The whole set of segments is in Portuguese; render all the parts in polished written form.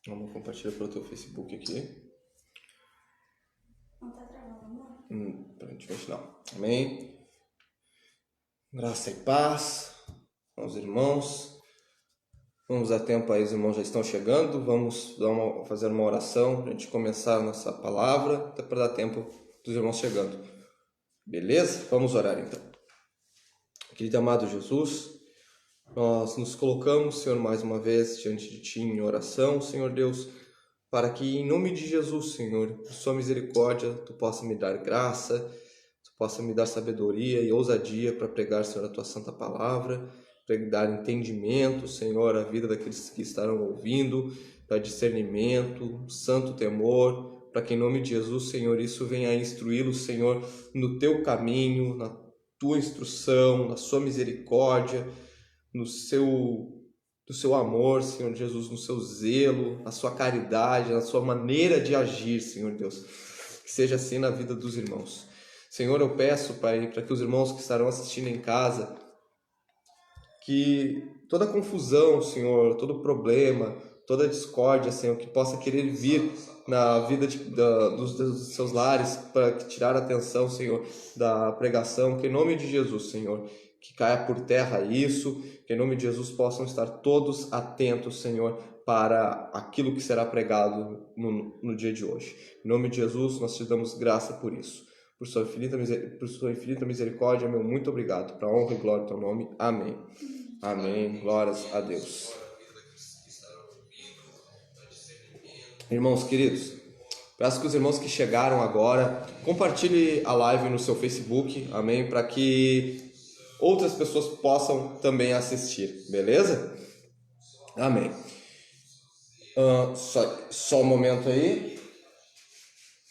Vamos compartilhar pelo teu Facebook aqui. Não tá travando, amor? Aparentemente não. Amém. Graça e paz aos irmãos. Vamos dar tempo aí, os irmãos já estão chegando. Vamos fazer uma oração para a gente começar a nossa palavra, até para dar tempo dos irmãos chegando. Beleza? Vamos orar então. Querido amado Jesus, nós nos colocamos, Senhor, mais uma vez diante de Ti em oração, Senhor Deus, para que em nome de Jesus, Senhor, por Sua misericórdia, Tu possa me dar graça, Tu possa me dar sabedoria e ousadia para pregar, Senhor, a Tua santa palavra, para dar entendimento, Senhor, à vida daqueles que estarão ouvindo, para discernimento, santo temor, para que em nome de Jesus, Senhor, isso venha a instruí-los, Senhor, no Teu caminho, na Tua instrução, na Sua misericórdia, no seu amor, Senhor Jesus, no seu zelo, na sua caridade, na sua maneira de agir, Senhor Deus. Que seja assim na vida dos irmãos. Senhor, eu peço, Pai, para que os irmãos que estarão assistindo em casa, que toda confusão, Senhor, todo problema, toda discórdia, Senhor, que possa querer vir na vida dos seus lares para tirar a atenção, Senhor, da pregação, que em nome de Jesus, Senhor, que caia por terra isso, que em nome de Jesus possam estar todos atentos, Senhor, para aquilo que será pregado no dia de hoje. Em nome de Jesus, nós te damos graça por isso. Por sua infinita misericórdia, meu muito obrigado. Para a honra e glória do teu nome. Amém. Amém. Glórias a Deus. Irmãos queridos, peço que os irmãos que chegaram agora compartilhem a live no seu Facebook, amém? Para que outras pessoas possam também assistir, beleza? Amém. Só um momento aí.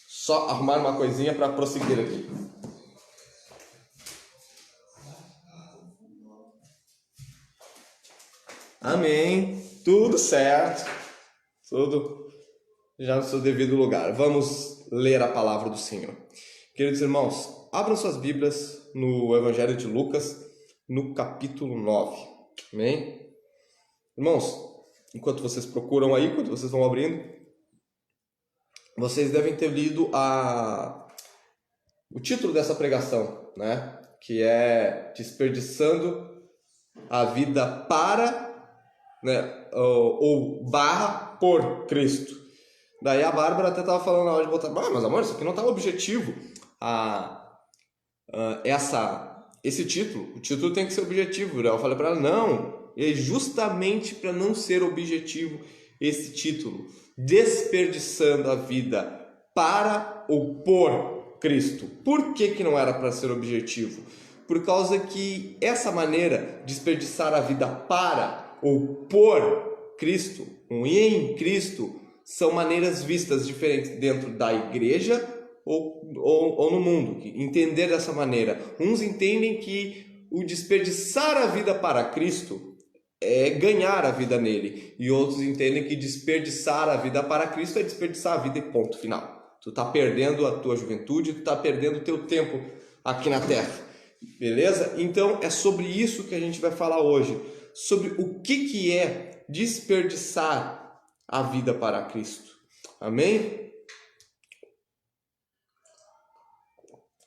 Só arrumar uma coisinha para prosseguir aqui. Amém. Tudo certo. Tudo já no seu devido lugar. Vamos ler a palavra do Senhor. Queridos irmãos, abram suas Bíblias no Evangelho de Lucas, no capítulo 9. Amém? Irmãos, enquanto vocês procuram aí, enquanto vocês vão abrindo, vocês devem ter lido o título dessa pregação, né? Que é Desperdiçando a Vida para, né? Ou barra por Cristo. Daí a Bárbara até estava falando na hora de botar, mas amor, isso aqui não está objetivo. Esse título, o título tem que ser objetivo. Eu falei para ela, não, é justamente para não ser objetivo esse título, desperdiçando a vida para ou por Cristo. Por que não era para ser objetivo? Por causa que essa maneira de desperdiçar a vida para ou por Cristo, ou em Cristo, são maneiras vistas diferentes dentro da igreja ou no mundo. Entender dessa maneira. Uns entendem que o desperdiçar a vida para Cristo é ganhar a vida nele. E outros entendem que desperdiçar a vida para Cristo é desperdiçar a vida e ponto final. Tu está perdendo a tua juventude, tu está perdendo o teu tempo aqui na terra. Beleza? Então é sobre isso que a gente vai falar hoje. Sobre o que é desperdiçar a vida para Cristo. Amém?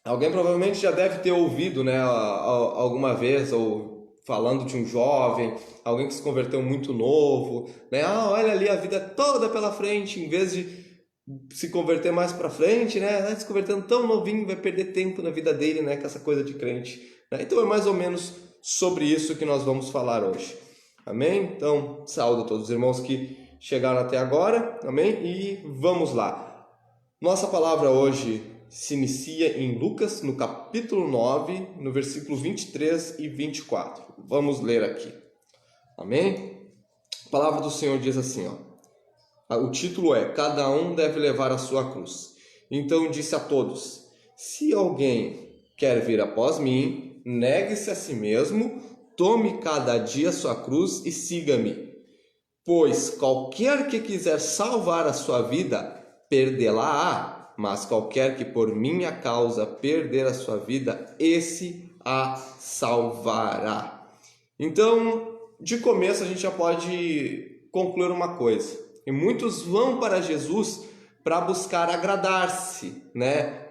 Alguém provavelmente já deve ter ouvido, né, alguma vez, ou falando de um jovem, alguém que se converteu muito novo, né? Olha ali a vida toda pela frente, em vez de se converter mais para frente, né? Se convertendo tão novinho, vai perder tempo na vida dele, né, com essa coisa de crente. Né? Então é mais ou menos sobre isso que nós vamos falar hoje. Amém? Então, saúdo a todos os irmãos que chegaram até agora, amém? E vamos lá. Nossa palavra hoje se inicia em Lucas, no capítulo 9, no versículo 23 e 24. Vamos ler aqui. Amém? A palavra do Senhor diz assim, ó. O título é: Cada um deve levar a sua cruz. Então disse a todos: Se alguém quer vir após mim, negue-se a si mesmo, tome cada dia a sua cruz e siga-me. Pois qualquer que quiser salvar a sua vida, perdê-la-á, mas qualquer que por minha causa perder a sua vida, esse a salvará. Então, de começo a gente já pode concluir uma coisa. E muitos vão para Jesus para buscar agradar-se, né?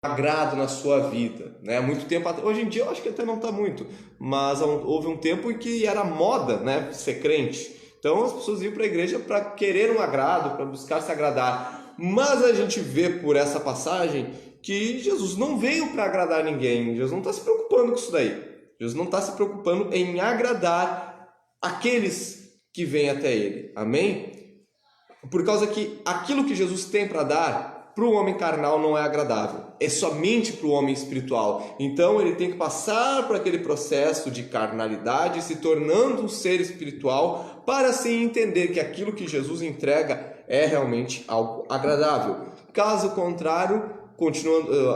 Agrado na sua vida, né? Há muito tempo, hoje em dia eu acho que até não está muito, mas houve um tempo em que era moda, né, ser crente. Então as pessoas iam para a igreja para querer um agrado, para buscar se agradar. Mas a gente vê por essa passagem que Jesus não veio para agradar ninguém. Jesus não está se preocupando com isso daí. Jesus não está se preocupando em agradar aqueles que vêm até Ele. Amém? Por causa que aquilo que Jesus tem para dar para o homem carnal não é agradável, é somente para o homem espiritual. Então ele tem que passar por aquele processo de carnalidade, se tornando um ser espiritual, para assim entender que aquilo que Jesus entrega é realmente algo agradável. Caso contrário,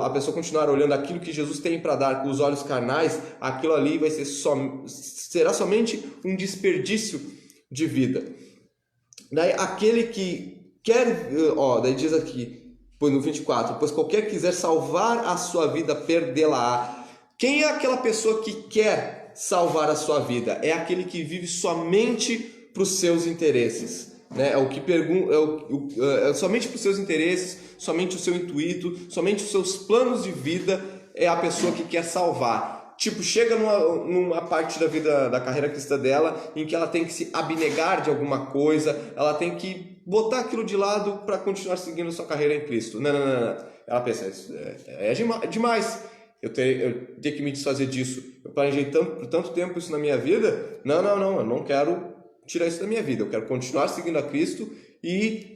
a pessoa continuar olhando aquilo que Jesus tem para dar com os olhos carnais, aquilo ali será somente um desperdício de vida. Daí aquele que quer, daí diz aqui, no 24, pois qualquer que quiser salvar a sua vida, perdê-la-á. Quem é aquela pessoa que quer salvar a sua vida? É aquele que vive somente para os seus interesses, né? É o que pergunta, somente para os seus interesses, somente o seu intuito, somente os seus planos de vida é a pessoa que quer salvar. Tipo, chega numa parte da vida, da carreira cristã dela, em que ela tem que se abnegar de alguma coisa, ela tem que botar aquilo de lado para continuar seguindo sua carreira em Cristo. Não. Ela pensa, é demais. Eu tenho que me desfazer disso. Eu planejei por tanto tempo isso na minha vida. Não, eu não quero tirar isso da minha vida. Eu quero continuar seguindo a Cristo e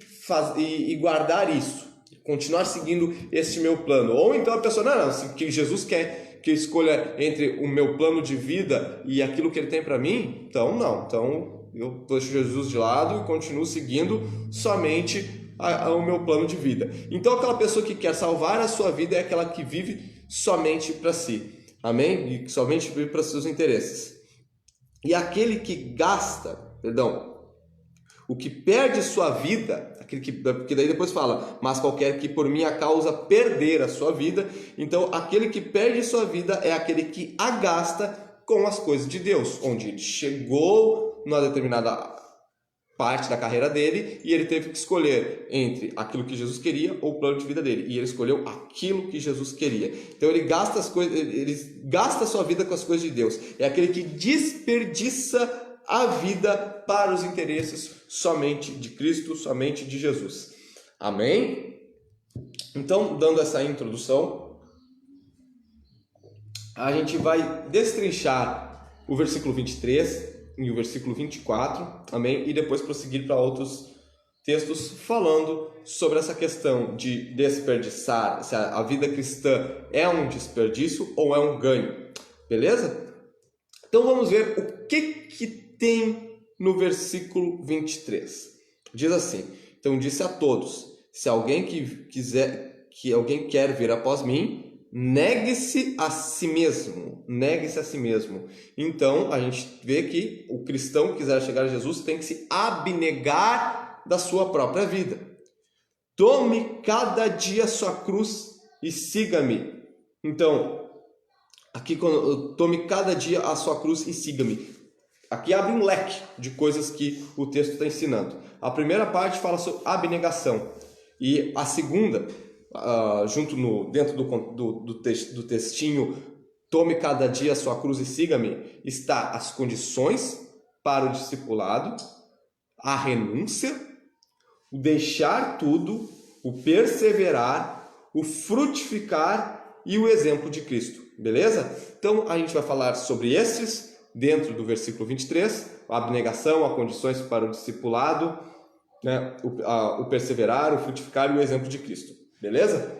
guardar isso. Continuar seguindo esse meu plano. Ou então a pessoa, não, que Jesus quer que eu escolha entre o meu plano de vida e aquilo que Ele tem para mim, então não. Então eu deixo Jesus de lado e continuo seguindo somente o meu plano de vida. Então aquela pessoa que quer salvar a sua vida é aquela que vive somente para si. Amém? E somente vive para seus interesses. E aquele que o que perde sua vida, porque daí depois fala, mas qualquer que por minha causa perder a sua vida, então aquele que perde sua vida é aquele que a gasta com as coisas de Deus, onde ele chegou numa determinada parte da carreira dele e ele teve que escolher entre aquilo que Jesus queria ou o plano de vida dele, e ele escolheu aquilo que Jesus queria. Então ele gasta a sua vida com as coisas de Deus. É aquele que desperdiça a vida para os interesses somente de Cristo, somente de Jesus. Amém? Então, dando essa introdução, a gente vai destrinchar o versículo 23 e o versículo 24, amém? E depois prosseguir para outros textos falando sobre essa questão de desperdiçar, se a vida cristã é um desperdício ou é um ganho, beleza? Então vamos ver o que tem no versículo 23. Diz assim: então disse a todos, se alguém alguém quer vir após mim, negue-se a si mesmo. Negue-se a si mesmo. Então a gente vê que o cristão que quiser chegar a Jesus tem que se abnegar da sua própria vida. Tome cada dia sua cruz e siga-me. Então, aqui tome cada dia a sua cruz e siga-me. Aqui abre um leque de coisas que o texto está ensinando. A primeira parte fala sobre abnegação. E a segunda, dentro do textinho, tome cada dia a sua cruz e siga-me, está as condições para o discipulado, a renúncia, o deixar tudo, o perseverar, o frutificar e o exemplo de Cristo. Beleza? Então a gente vai falar sobre esses dentro do versículo 23, a abnegação, as condições para o discipulado, né, o perseverar, o frutificar e o exemplo de Cristo. Beleza?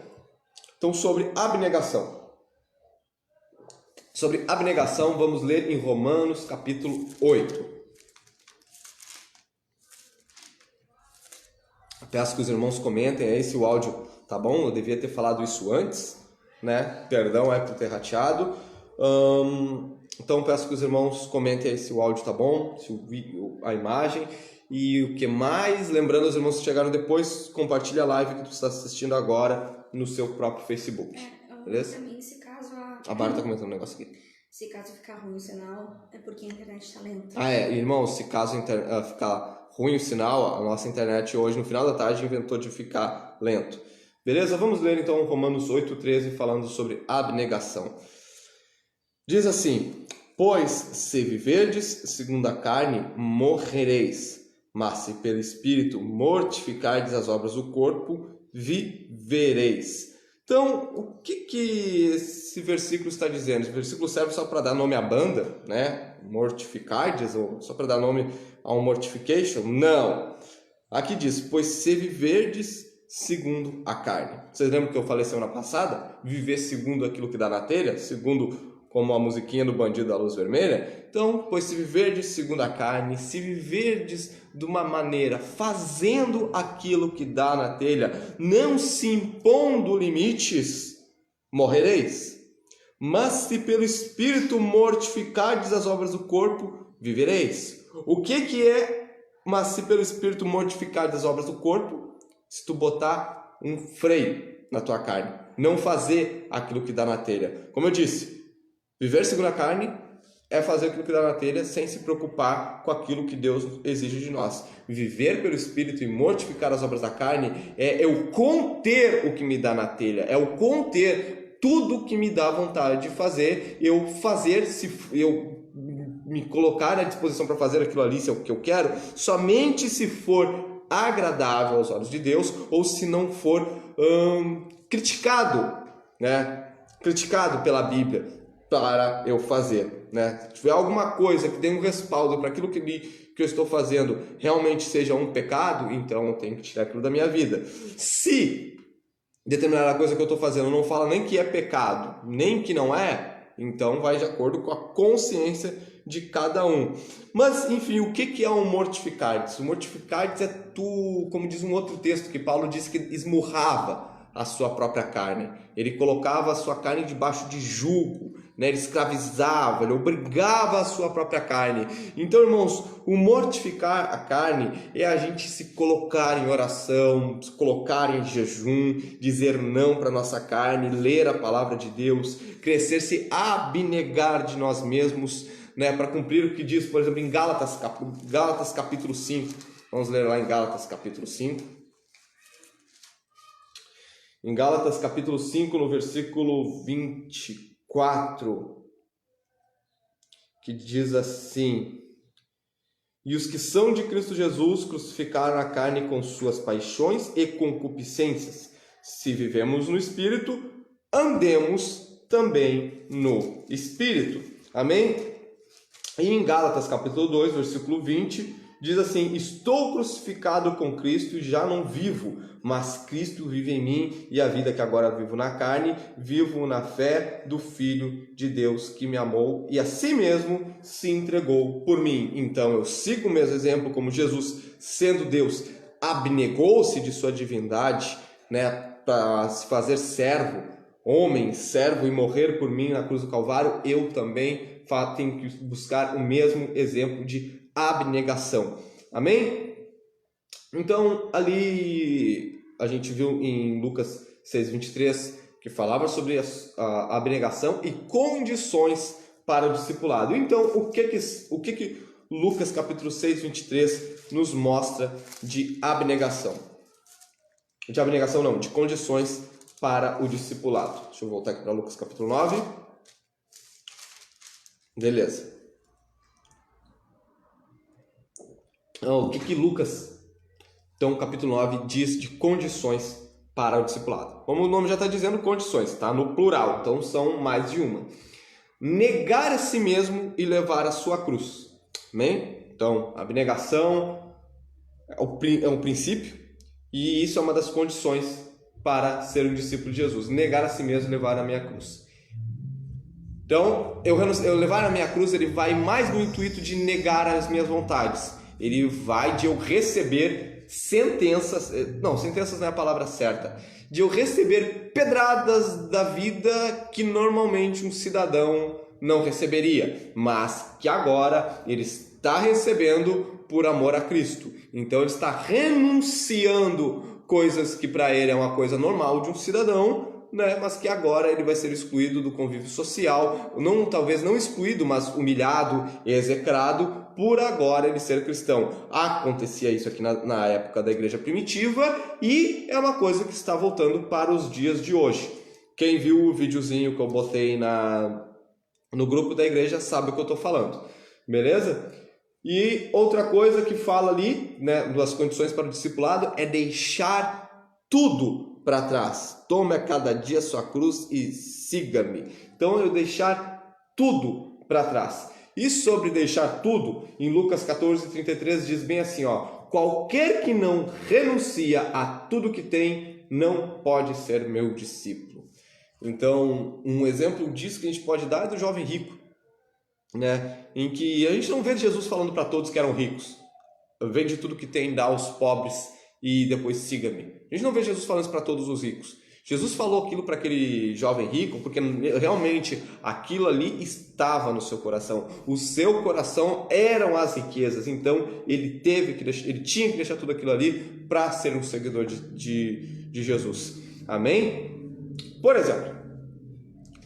Então, sobre abnegação. Sobre abnegação, vamos ler em Romanos, capítulo 8. Peço que os irmãos comentem aí se o áudio tá bom. Eu devia ter falado isso antes, né? Perdão por ter rateado. Então peço que os irmãos comentem aí se o áudio tá bom, se o vídeo, a imagem e o que mais. Lembrando os irmãos que chegaram depois, compartilha a live que tu está assistindo agora no seu próprio Facebook. Beleza? Também, se caso a Bárbara tá comentando um negócio aqui. Se caso ficar ruim o sinal, é porque a internet tá lenta. Irmãos, se caso ficar ruim o sinal, a nossa internet hoje no final da tarde inventou de ficar lento. Beleza? Vamos ler então Romanos 8:13 falando sobre abnegação. Diz assim: pois se viverdes segundo a carne, morrereis, mas se pelo Espírito mortificardes as obras do corpo, vivereis. Então, o que esse versículo está dizendo? Esse versículo serve só para dar nome à banda, né? Mortificardes, ou só para dar nome a um mortification? Não. Aqui diz, pois se viverdes segundo a carne. Vocês lembram que eu falei semana passada? Viver segundo aquilo que dá na telha? Segundo, como a musiquinha do Bandido da Luz Vermelha? Então, pois se viverdes segundo a carne, se viverdes de uma maneira, fazendo aquilo que dá na telha, não se impondo limites, morrereis. Mas se pelo Espírito mortificardes as obras do corpo, vivereis. O que é, mas se pelo Espírito mortificardes as obras do corpo? Se tu botar um freio na tua carne, não fazer aquilo que dá na telha. Como eu disse, viver segundo a carne é fazer aquilo que dá na telha sem se preocupar com aquilo que Deus exige de nós. Viver pelo Espírito e mortificar as obras da carne é eu conter o que me dá na telha, é eu conter tudo que me dá vontade de fazer, eu fazer, se eu me colocar à disposição para fazer aquilo ali, se é o que eu quero, somente se for agradável aos olhos de Deus ou se não for criticado, né? Criticado pela Bíblia para eu fazer, né? Se tiver alguma coisa que dê um respaldo para aquilo que eu estou fazendo realmente seja um pecado, então eu tenho que tirar aquilo da minha vida. Se determinada coisa que eu estou fazendo não fala nem que é pecado, nem que não é, então vai de acordo com a consciência de cada um. Mas, enfim, o que é um mortificardes? O mortificardes é tu, como diz um outro texto, que Paulo disse que esmurrava a sua própria carne. Ele colocava a sua carne debaixo de jugo, né? Ele escravizava, ele obrigava a sua própria carne. Então, irmãos, o mortificar a carne é a gente se colocar em oração, se colocar em jejum, dizer não para a nossa carne, ler a palavra de Deus, crescer, se abnegar de nós mesmos, né? Para cumprir o que diz, por exemplo, em Gálatas capítulo 5. Vamos ler lá em Gálatas capítulo 5. Em Gálatas capítulo 5, no versículo 24, que diz assim: e os que são de Cristo Jesus crucificaram a carne com suas paixões e concupiscências. Se vivemos no Espírito, andemos também no Espírito. Amém? E em Gálatas capítulo 2, versículo 20, diz assim: estou crucificado com Cristo e já não vivo, mas Cristo vive em mim, e a vida que agora vivo na carne, vivo na fé do Filho de Deus que me amou e a si mesmo se entregou por mim. Então eu sigo o mesmo exemplo, como Jesus, sendo Deus, abnegou-se de sua divindade, né, para se fazer servo, homem, servo, e morrer por mim na cruz do Calvário. Eu também tenho que buscar o mesmo exemplo de abnegação. Amém? Então, ali a gente viu em Lucas 6:23 que falava sobre a abnegação e condições para o discipulado. Então, o que Lucas capítulo 6:23 nos mostra de abnegação? De abnegação não, de condições para o discipulado. Deixa eu voltar aqui para Lucas capítulo 9. Beleza. Então, o que Lucas, então, capítulo 9, diz de condições para o discipulado? Como o nome já está dizendo, condições, está no plural, então são mais de uma. Negar a si mesmo e levar a sua cruz. Amém? Então, a abnegação é um princípio e isso é uma das condições para ser um discípulo de Jesus. Negar a si mesmo e levar a minha cruz. Então, eu levar a minha cruz, ele vai mais no intuito de negar as minhas vontades. Ele vai de eu receber sentenças não é a palavra certa, de eu receber pedradas da vida que normalmente um cidadão não receberia, mas que agora ele está recebendo por amor a Cristo. Então ele está renunciando coisas que para ele é uma coisa normal de um cidadão, né? Mas que agora ele vai ser excluído do convívio social, não, talvez não excluído, mas humilhado e execrado por agora ele ser cristão. Acontecia isso aqui na época da igreja primitiva e é uma coisa que está voltando para os dias de hoje. Quem viu o videozinho que eu botei no grupo da igreja sabe o que eu estou falando, beleza? E outra coisa que fala ali, né, das condições para o discipulado, é deixar tudo para trás. Tome a cada dia sua cruz e siga-me. Então, eu deixar tudo para trás. E sobre deixar tudo, em Lucas 14:33 diz bem assim, ó: qualquer que não renuncia a tudo que tem, não pode ser meu discípulo. Então, um exemplo disso que a gente pode dar é do jovem rico, né? Em que a gente não vê Jesus falando para todos que eram ricos: vende tudo que tem, dá aos pobres e depois siga-me. A gente não vê Jesus falando isso para todos os ricos. Jesus falou aquilo para aquele jovem rico porque realmente aquilo ali estava no seu coração. O seu coração eram as riquezas. Então ele tinha que deixar tudo aquilo ali para ser um seguidor de Jesus. Amém? Por exemplo,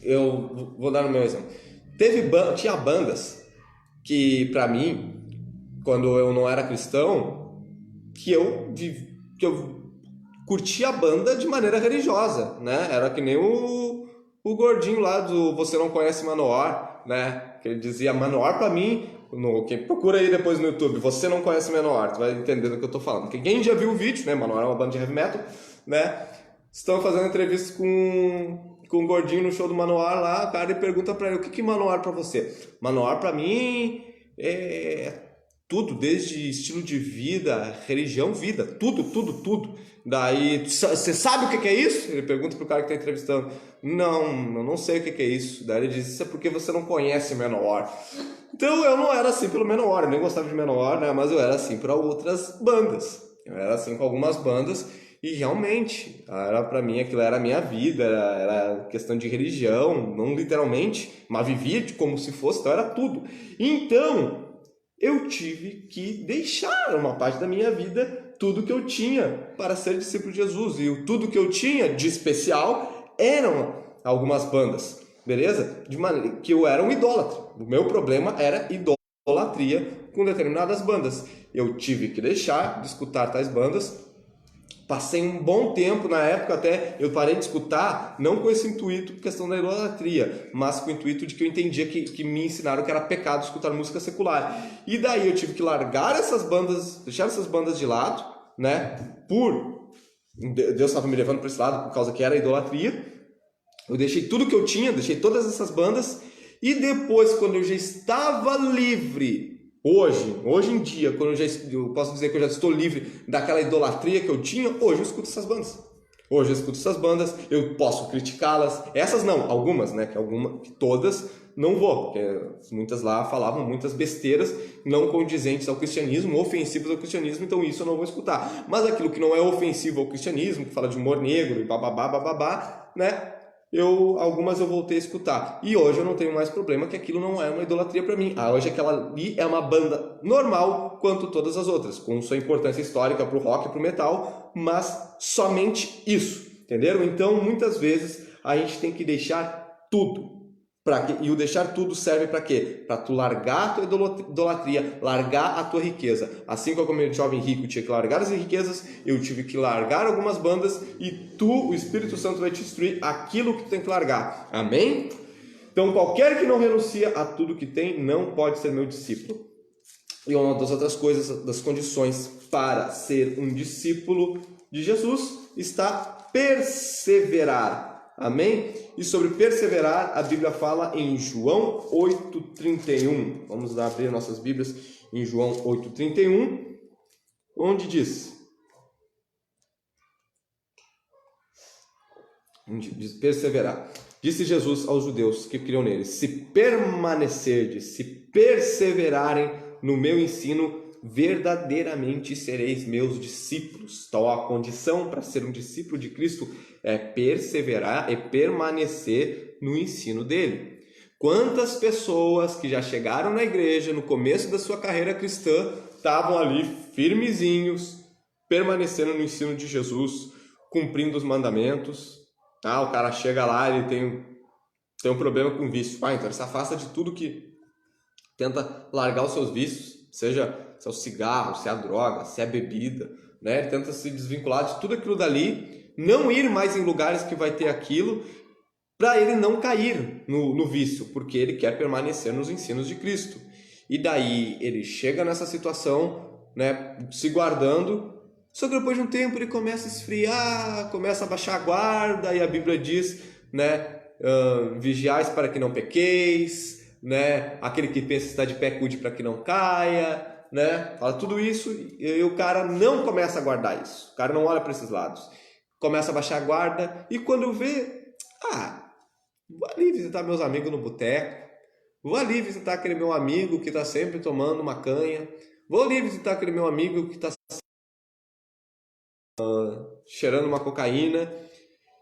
eu vou dar o meu exemplo. Tinha bandas que, para mim, quando eu não era cristão, que eu curtia a banda de maneira religiosa, né? Era que nem o gordinho lá do Você Não Conhece Manowar, né? Que ele dizia: Manowar para mim, quem procura aí depois no YouTube, Você Não Conhece Manowar, tu vai entender do que eu tô falando. Quem já viu o vídeo, né? Manowar é uma banda de heavy metal, né? Estão fazendo entrevista com um gordinho no show do Manowar lá, o cara pergunta pra ele: o que é Manowar pra você? Manowar pra mim é tudo, desde estilo de vida, religião, vida, tudo. Daí, você sabe o que é isso? Ele pergunta pro cara que tá entrevistando. Não, eu não sei o que é isso. Daí ele diz: isso é porque você não conhece Manowar. Então eu não era assim pelo Manowar, eu nem gostava de Manowar, né? Mas eu era assim para outras bandas. Eu era assim com algumas bandas. E realmente, para mim aquilo era a minha vida, era questão de religião, não literalmente, mas vivia como se fosse, então era tudo. Então, eu tive que deixar uma parte da minha vida, tudo que eu tinha para ser discípulo de Jesus. E tudo que eu tinha de especial eram algumas bandas, beleza? De maneira que eu era um idólatra. O meu problema era idolatria com determinadas bandas. Eu tive que deixar de escutar tais bandas. Passei um bom tempo, na época até eu parei de escutar, não com esse intuito, questão da idolatria, mas com o intuito de que eu entendia que me ensinaram que era pecado escutar música secular. E daí eu tive que largar essas bandas, deixar essas bandas de lado, né? Deus estava me levando para esse lado por causa que era idolatria. Eu deixei tudo que eu tinha, deixei todas essas bandas, e depois, quando eu já estava livre, hoje em dia, quando eu posso dizer que eu já estou livre daquela idolatria que eu tinha, hoje eu escuto essas bandas. Hoje eu escuto essas bandas, eu posso criticá-las. Essas não, algumas, né? Que todas não vou, porque muitas lá falavam muitas besteiras não condizentes ao cristianismo, ofensivas ao cristianismo, então isso eu não vou escutar. Mas aquilo que não é ofensivo ao cristianismo, que fala de humor negro e bababá, né? Algumas eu voltei a escutar. E hoje eu não tenho mais problema, que aquilo não é uma idolatria para mim. Hoje aquela ali é uma banda normal quanto todas as outras, com sua importância histórica para o rock e para o metal, mas somente isso, entenderam? Então, muitas vezes, a gente tem que deixar tudo. E o deixar tudo serve para quê? Para tu largar a tua idolatria, largar a tua riqueza. Assim como o jovem rico tinha que largar as riquezas, eu tive que largar algumas bandas e o Espírito Santo vai te instruir aquilo que tu tem que largar. Amém? Então, qualquer que não renuncia a tudo que tem, não pode ser meu discípulo. E uma das outras coisas, das condições para ser um discípulo de Jesus, está perseverar. Amém? E sobre perseverar, a Bíblia fala em João 8,31. Vamos lá abrir nossas Bíblias em João 8,31, onde diz perseverar. Disse Jesus aos judeus que criam nele: se permanecerdes, se perseverarem no meu ensino, verdadeiramente sereis meus discípulos. Então a condição para ser um discípulo de Cristo é perseverar e permanecer no ensino dele. Quantas pessoas que já chegaram na igreja no começo da sua carreira cristã estavam ali firmezinhos, permanecendo no ensino de Jesus, cumprindo os mandamentos, O cara chega lá, ele tem um problema com vício. Então ele se afasta de tudo que tenta largar os seus vícios, seja se é o cigarro, se é a droga, se é a bebida, né? Ele tenta se desvincular de tudo aquilo dali, não ir mais em lugares que vai ter aquilo, para ele não cair no vício, porque ele quer permanecer nos ensinos de Cristo. E daí ele chega nessa situação, né, se guardando, só que depois de um tempo ele começa a esfriar, começa a baixar a guarda, e a Bíblia diz, né, vigiais para que não pequeis, né, aquele que pensa está de pé, cuide para que não caia, né, fala tudo isso, e o cara não começa a guardar isso, o cara não olha para esses lados, começa a baixar a guarda, e quando vê, vou ali visitar meus amigos no boteco, vou ali visitar aquele meu amigo que está sempre tomando uma canha, vou ali visitar aquele meu amigo que está cheirando uma cocaína.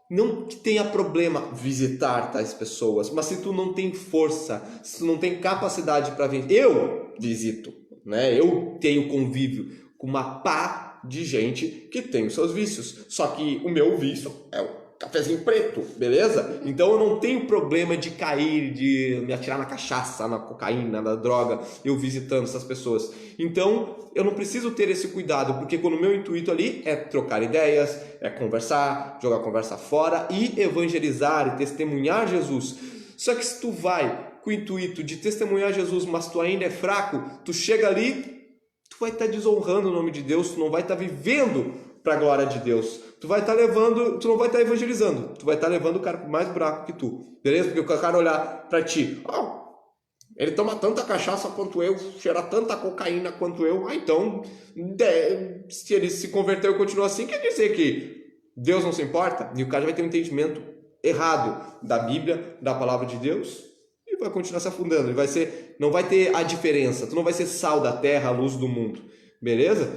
Não que tenha problema visitar tais pessoas, mas se tu não tem força, se tu não tem capacidade para vir, eu visito, né? Eu tenho convívio com uma pá de gente que tem os seus vícios, só que o meu vício é o cafezinho preto, beleza? Então eu não tenho problema de cair, de me atirar na cachaça, na cocaína, na droga, eu visitando essas pessoas. Então eu não preciso ter esse cuidado, porque quando o meu intuito ali é trocar ideias, é conversar, jogar a conversa fora e evangelizar e testemunhar Jesus. Só que se tu vai com o intuito de testemunhar Jesus, mas tu ainda é fraco, tu chega ali, tu vai estar desonrando o nome de Deus, tu não vai estar vivendo para a glória de Deus. Tu vai estar levando, tu não vai estar evangelizando, tu vai estar levando o cara mais buraco que tu, beleza? Porque o cara olhar para ti, ele toma tanta cachaça quanto eu, cheira tanta cocaína quanto eu, então se ele se converteu e continua assim, quer dizer que Deus não se importa? E o cara vai ter um entendimento errado da Bíblia, da palavra de Deus, e vai continuar se afundando. Ele vai ser, não vai ter a diferença, tu não vai ser sal da terra, a luz do mundo, beleza?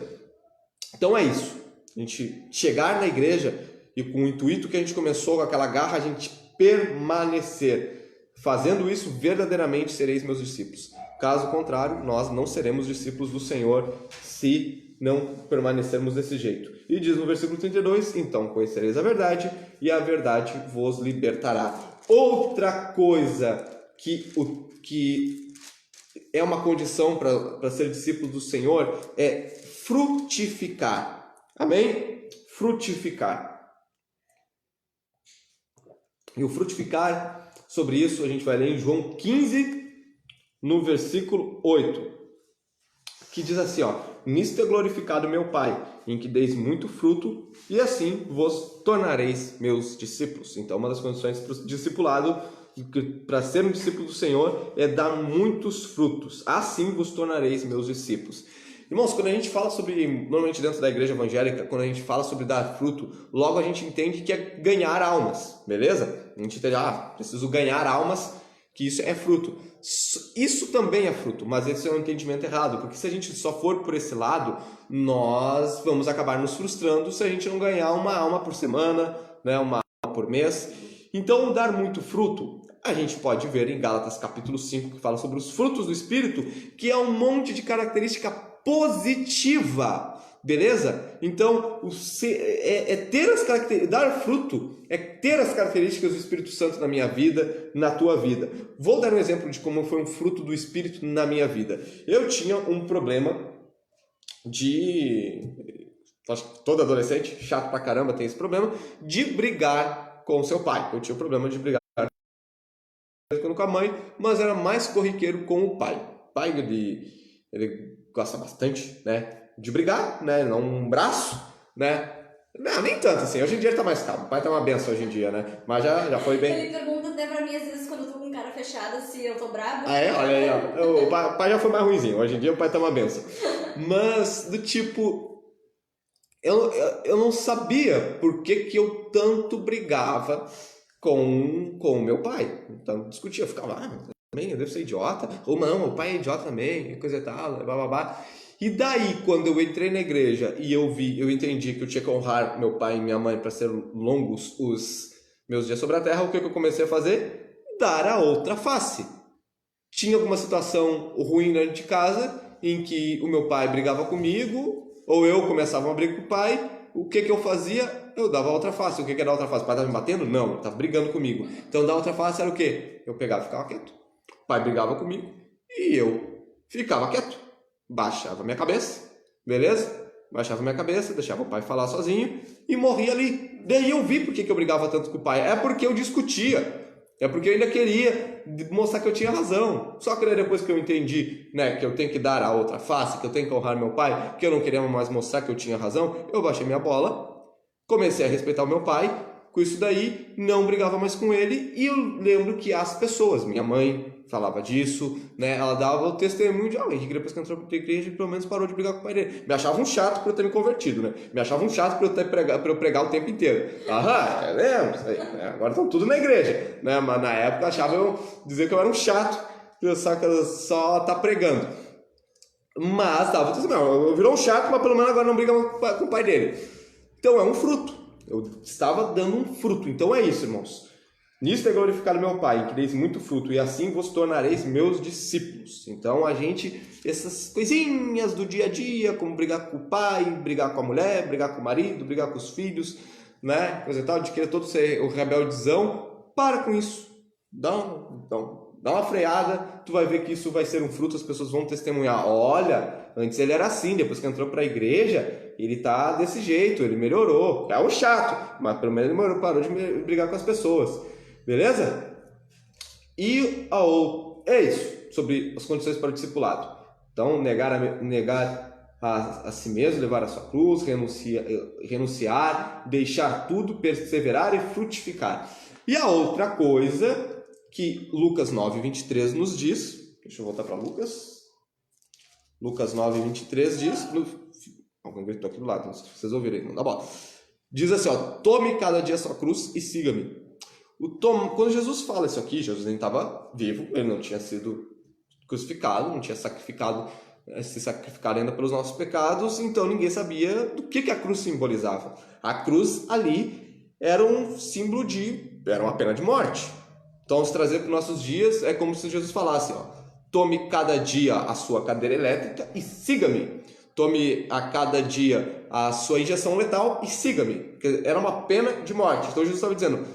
Então é isso. A gente chegar na igreja e com o intuito que a gente começou, com aquela garra, a gente permanecer. Fazendo isso, verdadeiramente sereis meus discípulos. Caso contrário, nós não seremos discípulos do Senhor se não permanecermos desse jeito. E diz no versículo 32, então conhecereis a verdade e a verdade vos libertará. Outra coisa que é uma condição para ser discípulo do Senhor é frutificar. Amém? Frutificar. E o frutificar, sobre isso a gente vai ler em João 15, no versículo 8, que diz assim, nisto é glorificado meu Pai, em que deis muito fruto, e assim vos tornareis meus discípulos. Então, uma das condições para o discipulado, para ser um discípulo do Senhor, é dar muitos frutos. Assim vos tornareis meus discípulos. Irmãos, quando a gente fala sobre, normalmente dentro da igreja evangélica, quando a gente fala sobre dar fruto, logo a gente entende que é ganhar almas, beleza? A gente entende, preciso ganhar almas, que isso é fruto. Isso também é fruto, mas esse é um entendimento errado, porque se a gente só for por esse lado, nós vamos acabar nos frustrando se a gente não ganhar uma alma por semana, né, uma alma por mês. Então, dar muito fruto, a gente pode ver em Gálatas capítulo 5, que fala sobre os frutos do Espírito, que é um monte de característica positiva, beleza? Então, ter as características, dar fruto é ter as características do Espírito Santo na minha vida, na tua vida. Vou dar um exemplo de como foi um fruto do Espírito na minha vida. Eu tinha um problema acho que todo adolescente, chato pra caramba, tem esse problema, de brigar com o seu pai. Eu tinha o problema de brigar com a mãe, mas era mais corriqueiro com o pai. O pai, ele gosta bastante, né, de brigar, né, não um braço, né, não, nem tanto assim, hoje em dia ele tá mais calmo, o pai tá uma benção hoje em dia, né, mas já foi bem... Ele pergunta até pra mim às vezes quando eu tô com cara fechada se eu tô brava. Olha aí, o pai já foi mais ruinzinho, hoje em dia o pai tá uma benção, mas do tipo, eu não sabia por que eu tanto brigava com o meu pai, então discutia, eu ficava, também, eu devo ser idiota, ou não, o pai é idiota também, coisa e tal, blá. E daí, quando eu entrei na igreja e eu entendi que eu tinha que honrar meu pai e minha mãe para ser longos os meus dias sobre a terra, o que eu comecei a fazer? Dar a outra face. Tinha alguma situação ruim dentro de casa, em que o meu pai brigava comigo, ou eu começava uma briga com o pai, o que eu fazia? Eu dava a outra face. O que era a outra face? O pai estava me batendo? Não, ele estava brigando comigo. Então, da outra face era o quê? Eu pegava e ficava quieto. O pai brigava comigo e eu ficava quieto. Baixava minha cabeça, beleza? Baixava minha cabeça, deixava o pai falar sozinho e morria ali. Daí eu vi por que eu brigava tanto com o pai. É porque eu discutia. É porque eu ainda queria mostrar que eu tinha razão. Só que depois que eu entendi, né, que eu tenho que dar a outra face, que eu tenho que honrar meu pai, que eu não queria mais mostrar que eu tinha razão, eu baixei minha bola, comecei a respeitar o meu pai. Com isso daí, não brigava mais com ele. E eu lembro que as pessoas, minha mãe falava disso, né? Ela dava o testemunho de alguém que depois que entrou para a igreja, pelo menos parou de brigar com o pai dele. Me achavam um chato por eu ter me convertido, né? Me achavam um chato por eu pregar o tempo inteiro. Eu lembro isso aí. Agora estão tudo na igreja, né? Mas na época achavam dizer que eu era um chato, só tá pregando. Mas tava testemunho. Eu virou um chato, mas pelo menos agora não briga com o pai dele. Então é um fruto. Eu estava dando um fruto. Então é isso, irmãos. Nisto é glorificado meu Pai, que deis muito fruto, e assim vos tornareis meus discípulos. Então essas coisinhas do dia a dia, como brigar com o pai, brigar com a mulher, brigar com o marido, brigar com os filhos, né? Coisa e tal, de querer todo ser o rebeldezão, para com isso. Dá uma freada, tu vai ver que isso vai ser um fruto, as pessoas vão testemunhar. Olha, antes ele era assim, depois que entrou para a igreja, ele tá desse jeito, ele melhorou. É um chato, mas pelo menos ele parou de brigar com as pessoas. Beleza? E é isso, sobre as condições para o discipulado. Então, negar a si mesmo, levar a sua cruz, renunciar, deixar tudo, perseverar e frutificar. E a outra coisa que Lucas 9:23 nos diz, deixa eu voltar para Lucas 9:23 diz, alguém gritou aqui do lado, não sei se vocês ouviram aí, não dá bola. Diz assim, tome cada dia a sua cruz e siga-me. Quando Jesus fala isso aqui, Jesus nem estava vivo, ele não tinha sido crucificado, não tinha se sacrificado ainda pelos nossos pecados, então ninguém sabia do que a cruz simbolizava. A cruz ali era um símbolo era uma pena de morte. Então, se trazer para os nossos dias, é como se Jesus falasse, tome cada dia a sua cadeira elétrica e siga-me. Tome a cada dia a sua injeção letal e siga-me. Era uma pena de morte. Então, Jesus estava dizendo,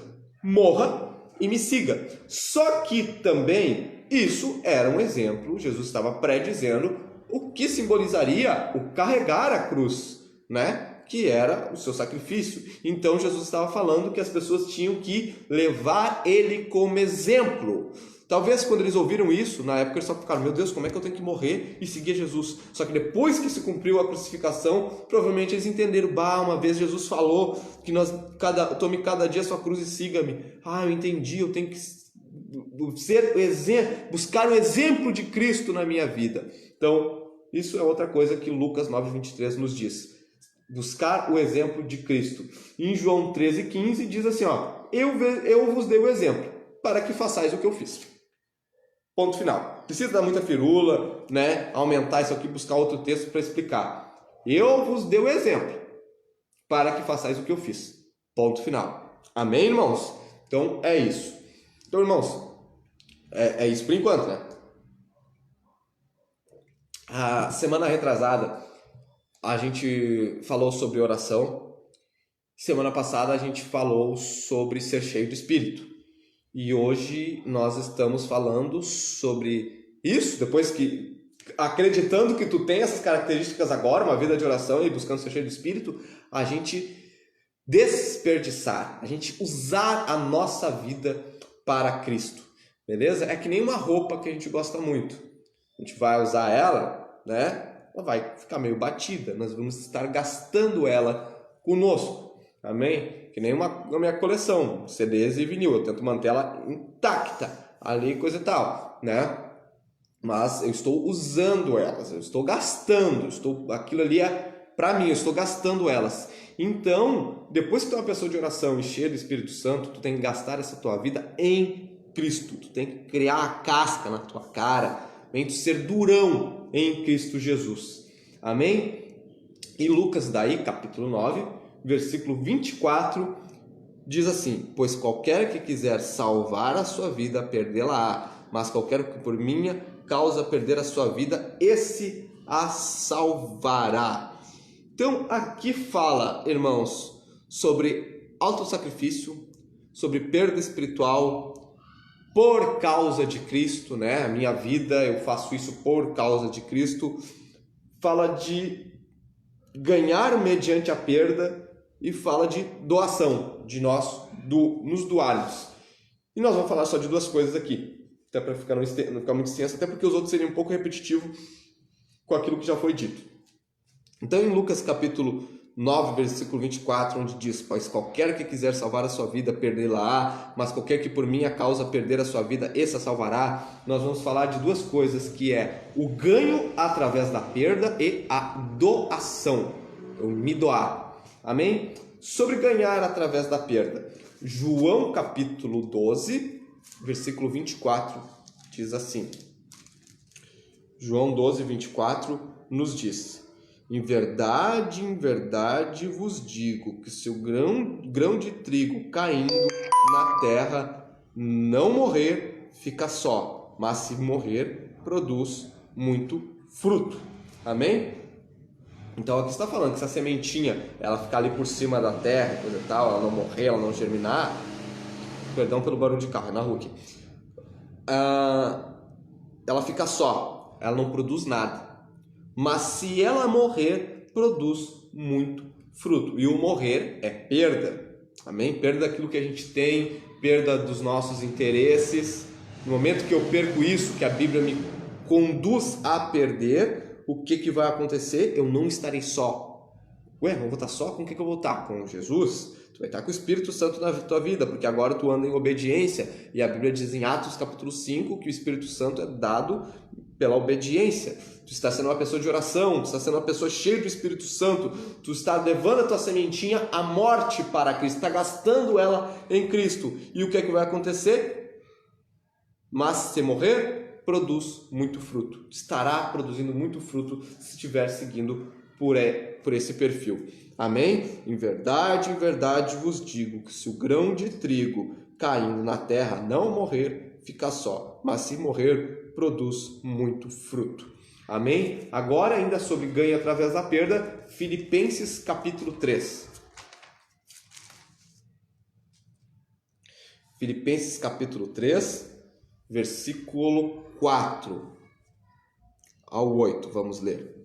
morra e me siga. Só que também isso era um exemplo, Jesus estava predizendo o que simbolizaria o carregar a cruz, né? Que era o seu sacrifício. Então Jesus estava falando que as pessoas tinham que levar ele como exemplo. Talvez quando eles ouviram isso, na época eles só ficaram, meu Deus, como é que eu tenho que morrer e seguir Jesus? Só que depois que se cumpriu a crucificação, provavelmente eles entenderam, uma vez Jesus falou que tome cada dia a sua cruz e siga-me. Eu entendi, eu tenho que ser buscar o exemplo de Cristo na minha vida. Então, isso é outra coisa que Lucas 9:23 nos diz. Buscar o exemplo de Cristo. Em João 13:15 diz assim, eu vos dei o exemplo para que façais o que eu fiz. Ponto final. Precisa dar muita firula, né? Aumentar isso aqui, buscar outro texto para explicar. Eu vos dei o exemplo para que façais o que eu fiz. Ponto final. Amém, irmãos? Então, é isso. Então, irmãos, é isso por enquanto, né? A semana retrasada, a gente falou sobre oração. Semana passada, a gente falou sobre ser cheio do Espírito. E hoje nós estamos falando sobre isso, depois que, acreditando que tu tem essas características agora, uma vida de oração e buscando ser cheio do Espírito, a gente desperdiçar, a gente usar a nossa vida para Cristo, beleza? É que nem uma roupa que a gente gosta muito. A gente vai usar ela, né? Ela vai ficar meio batida, nós vamos estar gastando ela conosco. Amém? Que nem a minha coleção, CDs e vinil, eu tento manter ela intacta, ali coisa e tal, né? Mas eu estou usando elas, eu estou gastando, aquilo ali é para mim, eu estou gastando elas. Então, depois que tu é uma pessoa de oração e cheia do Espírito Santo, tu tem que gastar essa tua vida em Cristo, tu tem que criar a casca na tua cara, tem que ser durão em Cristo Jesus. Amém? E Lucas daí, capítulo 9, versículo 24, diz assim, pois qualquer que quiser salvar a sua vida, perdê-la-á, mas qualquer que por minha causa perder a sua vida, esse a salvará. Então, aqui fala, irmãos, sobre autossacrifício, sobre perda espiritual por causa de Cristo, né? A minha vida, eu faço isso por causa de Cristo. Fala de ganhar mediante a perda e fala de doação, de nós nos doarmos. E nós vamos falar só de duas coisas aqui, até para não ficar muito extenso, até porque os outros seriam um pouco repetitivos com aquilo que já foi dito. Então, em Lucas capítulo 9, versículo 24, onde diz: pois qualquer que quiser salvar a sua vida, perdê-la-á, mas qualquer que por minha causa perder a sua vida, esse a salvará. Nós vamos falar de duas coisas, que é o ganho através da perda e a doação, eu me doar. Amém? Sobre ganhar através da perda, João capítulo 12, versículo 24, diz assim. João 12, 24 nos diz: em verdade vos digo que se o grão de trigo caindo na terra não morrer, fica só, mas se morrer, produz muito fruto. Amém? Então aqui está falando que se a sementinha ela ficar ali por cima da terra, coisa e tal, ela não morrer, ela não germinar, perdão pelo barulho de carro, é na rua aqui, ela fica só, ela não produz nada. Mas se ela morrer, produz muito fruto. E o morrer é perda. Amém? Perda daquilo que a gente tem, perda dos nossos interesses. No momento que eu perco isso, que a Bíblia me conduz a perder, o que vai acontecer? Eu não estarei só. Ué, eu vou estar só? Com o que eu vou estar? Com Jesus? Tu vai estar com o Espírito Santo na tua vida, porque agora tu anda em obediência. E a Bíblia diz em Atos capítulo 5 que o Espírito Santo é dado pela obediência. Tu está sendo uma pessoa de oração, tu está sendo uma pessoa cheia do Espírito Santo, tu está levando a tua sementinha à morte para Cristo, está gastando ela em Cristo. E o que é que vai acontecer? Mas se morrer, produz muito fruto. Estará produzindo muito fruto se estiver seguindo por esse perfil. Amém? Em verdade vos digo que se o grão de trigo caindo na terra não morrer, fica só, mas se morrer, produz muito fruto. Amém? Agora ainda sobre ganho através da perda, Filipenses capítulo 3. Filipenses capítulo 3, versículo 4 ao 8, vamos ler.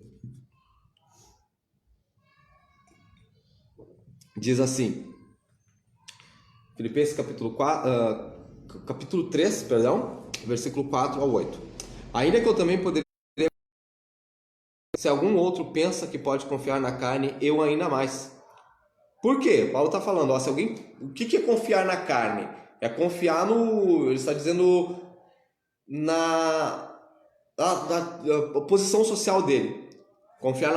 Diz assim, Filipenses capítulo 3, versículo 4 ao 8. Ainda que eu também poderia, se algum outro pensa que pode confiar na carne, eu ainda mais. Por quê? Paulo está falando, ó, se alguém, o que é confiar na carne? É confiar ele está dizendo na posição social dele. Confiar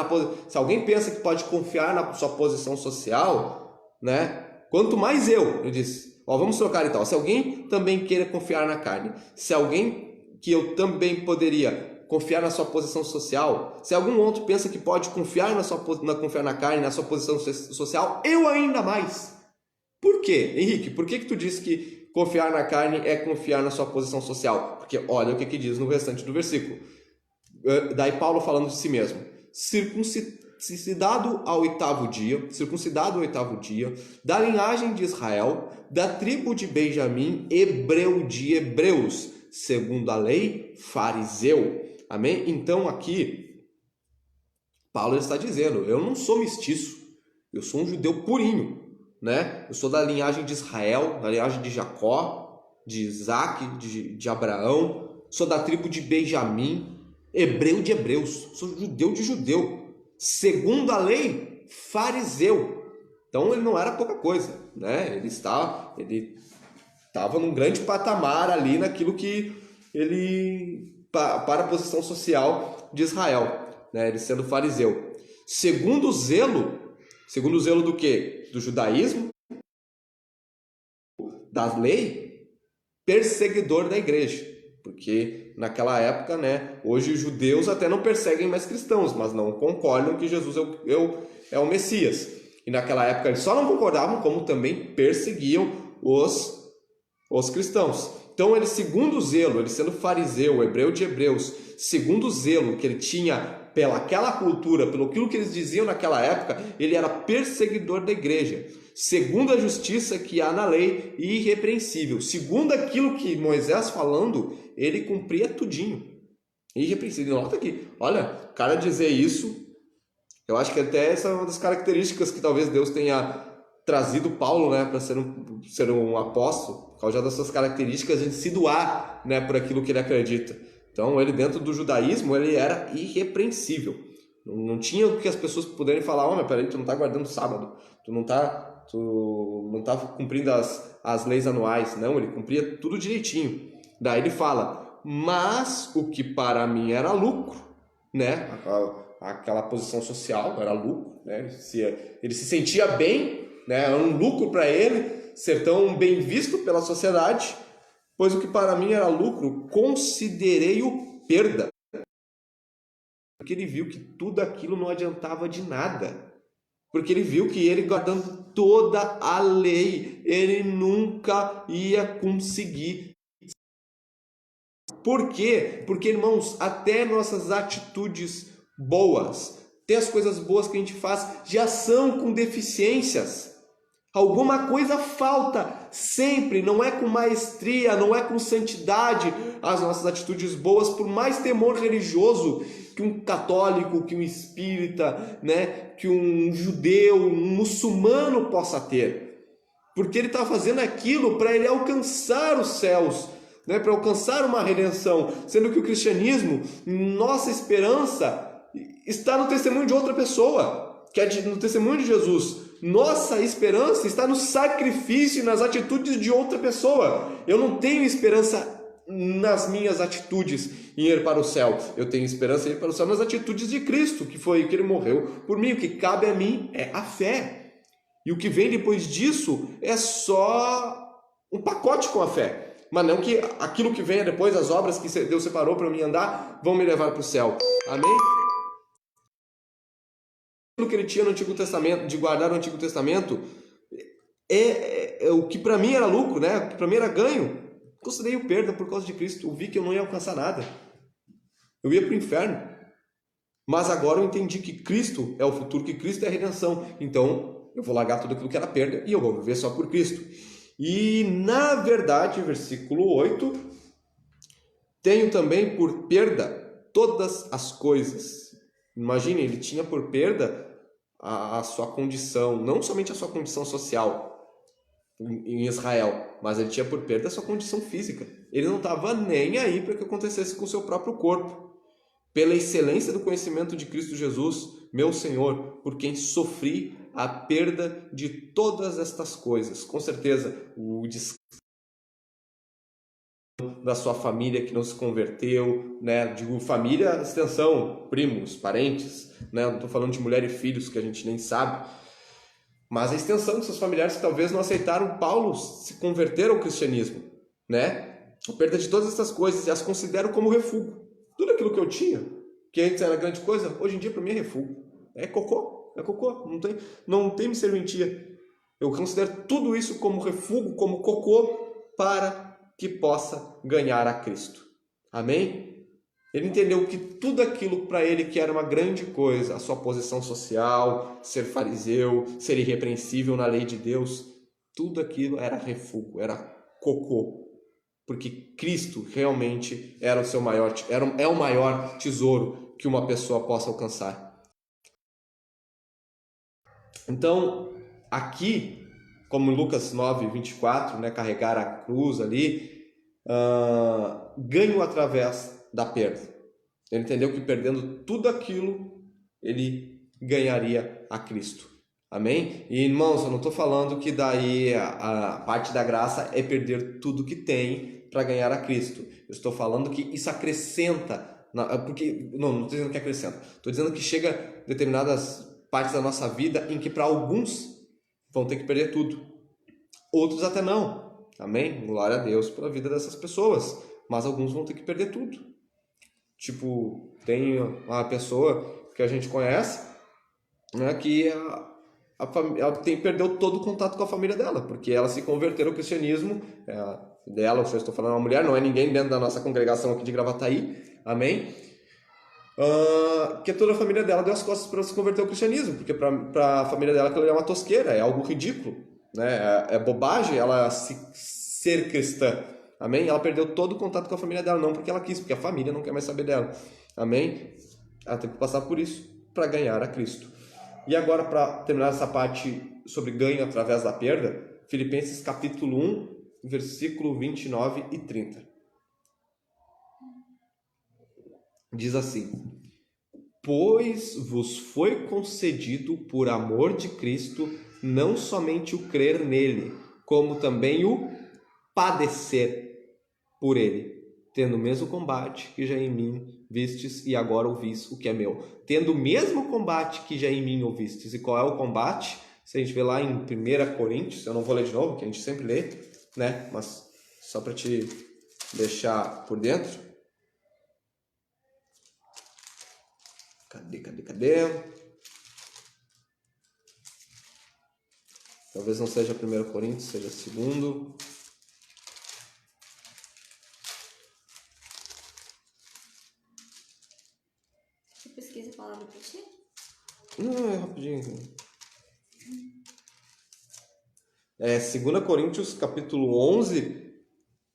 se alguém pensa que pode confiar na sua posição social, né? Quanto mais ele diz, ó, vamos trocar então. Se alguém também queira confiar na carne, se alguém que eu também poderia confiar na sua posição social, se algum outro pensa que pode confiar confiar na carne, na sua posição social, eu ainda mais. Por quê? Henrique, por que tu disse que confiar na carne é confiar na sua posição social? Porque olha o que diz no restante do versículo. Daí Paulo falando de si mesmo. Circuncidado ao oitavo dia, da linhagem de Israel, da tribo de Benjamim, hebreu de hebreus, segundo a lei, fariseu. Amém? Então aqui, Paulo está dizendo, eu não sou mestiço, eu sou um judeu purinho, né? Eu sou da linhagem de Israel, da linhagem de Jacó, de Isaac, de Abraão, sou da tribo de Benjamim, hebreu de hebreus, sou judeu de judeu, segundo a lei, fariseu. Então ele não era pouca coisa, né? Ele estava num grande patamar ali naquilo que ele, para a posição social de Israel, né? Ele sendo fariseu. Segundo o zelo do quê? Do judaísmo, da lei, perseguidor da igreja. Porque naquela época, né, hoje os judeus até não perseguem mais cristãos, mas não concordam que Jesus é o Messias. E naquela época eles só não concordavam, como também perseguiam os cristãos. Então ele, segundo o zelo, ele sendo fariseu, hebreu de hebreus, segundo o zelo que ele tinha pelaquela cultura, pelo aquilo que eles diziam naquela época, ele era perseguidor da igreja. Segundo a justiça que há na lei, irrepreensível. Segundo aquilo que Moisés falando, ele cumpria tudinho. Irrepreensível. Nota aqui, olha, o cara dizer isso, eu acho que até essa é uma das características que talvez Deus tenha trazido Paulo, né, para ser um apóstolo, por causa das suas características de se doar, né, por aquilo que ele acredita. Então, ele dentro do judaísmo, ele era irrepreensível. Não tinha o que as pessoas puderem falar, mas peraí, tu não está guardando o sábado, tu não tá cumprindo as leis anuais. Não, ele cumpria tudo direitinho. Daí ele fala, mas o que para mim era lucro, né, aquela posição social era lucro, né, ele se sentia bem, né, era um lucro para ele ser tão bem visto pela sociedade, pois o que para mim era lucro, considerei-o perda. Porque ele viu que tudo aquilo não adiantava de nada. Porque ele viu que ele, guardando toda a lei, ele nunca ia conseguir. Por quê? Porque, irmãos, até nossas atitudes boas, até as coisas boas que a gente faz, já são com deficiências. Alguma coisa falta sempre, não é com maestria, não é com santidade as nossas atitudes boas, por mais temor religioso que um católico, que um espírita, né, que um judeu, um muçulmano possa ter. Porque ele está fazendo aquilo para ele alcançar os céus, né, para alcançar uma redenção, sendo que o cristianismo, nossa esperança está no testemunho de outra pessoa, que é no testemunho de Jesus. Nossa esperança está no sacrifício e nas atitudes de outra pessoa. Eu não tenho esperança nas minhas atitudes em ir para o céu. Eu tenho esperança em ir para o céu nas atitudes de Cristo, que foi que ele morreu por mim. O que cabe a mim é a fé. E o que vem depois disso é só um pacote com a fé. Mas não que aquilo que venha depois, as obras que Deus separou para mim andar, vão me levar para o céu. Amém? Que ele tinha no Antigo Testamento, de guardar o Antigo Testamento, é o que para mim era lucro, né? O que para mim era ganho. Considerei perda por causa de Cristo. Eu vi que eu não ia alcançar nada. Eu ia para o inferno. Mas agora eu entendi que Cristo é o futuro, que Cristo é a redenção. Então eu vou largar tudo aquilo que era perda e eu vou viver só por Cristo. E na verdade, versículo 8, tenho também por perda todas as coisas. Imagine, ele tinha por perda a sua condição, não somente a sua condição social em Israel, mas ele tinha por perda a sua condição física. Ele não estava nem aí para que acontecesse com o seu próprio corpo. Pela excelência do conhecimento de Cristo Jesus, meu Senhor, por quem sofri a perda de todas estas coisas. Com certeza, o descanso da sua família que não se converteu, né? Digo família, extensão, primos, parentes, né? Não estou falando de mulher e filhos que a gente nem sabe, mas a extensão dos seus familiares que talvez não aceitaram Paulo se converter ao cristianismo, né? A perda de todas essas coisas e as considero como refúgio. Tudo aquilo que eu tinha, que antes era grande coisa, hoje em dia para mim é refúgio. É cocô, não tem serventia. Eu considero tudo isso como refúgio, como cocô para que possa ganhar a Cristo. Amém? Ele entendeu que tudo aquilo para ele que era uma grande coisa, a sua posição social, ser fariseu, ser irrepreensível na lei de Deus, tudo aquilo era refúgio, era cocô. Porque Cristo realmente era o seu maior, é o maior tesouro que uma pessoa possa alcançar. Então, aqui, como Lucas 9, 24, né, carregar a cruz ali, ganho através da perda. Ele entendeu que perdendo tudo aquilo, ele ganharia a Cristo. Amém? E irmãos, eu não estou falando que daí a parte da graça é perder tudo que tem para ganhar a Cristo. Eu estou falando que isso acrescenta, não estou dizendo que acrescenta, estou dizendo que chega determinadas partes da nossa vida em que para alguns vão ter que perder tudo, outros até não. Amém? Glória a Deus pela vida dessas pessoas, mas alguns vão ter que perder tudo. Tipo, tem uma pessoa que a gente conhece, né, que ela perdeu todo o contato com a família dela, porque ela se converteu ao cristianismo, dela, eu estou falando uma mulher, não é ninguém dentro da nossa congregação aqui de Gravataí, amém? que toda a família dela deu as costas para se converter ao cristianismo, porque para a família dela aquilo é uma tosqueira, é algo ridículo, né? É bobagem ela ser cristã. Amém? Ela perdeu todo o contato com a família dela, não porque ela quis, porque a família não quer mais saber dela. Amém? Ela teve que passar por isso para ganhar a Cristo. E agora, para terminar essa parte sobre ganho através da perda, Filipenses capítulo 1, versículo 29 e 30. Diz assim: pois vos foi concedido por amor de Cristo não somente o crer nele, como também o padecer por ele, tendo o mesmo combate que já em mim vistes e agora ouvis o que é meu. Tendo o mesmo combate que já em mim ouvistes. E qual é o combate? Se a gente vê lá em 1 Coríntios, eu não vou ler de novo, que a gente sempre lê, né? Mas só para te deixar por dentro. Cadê? Talvez não seja 1 Coríntios, seja 2. Você pesquisa a palavra pra ti? Não, é rapidinho. É 2 Coríntios, capítulo 11,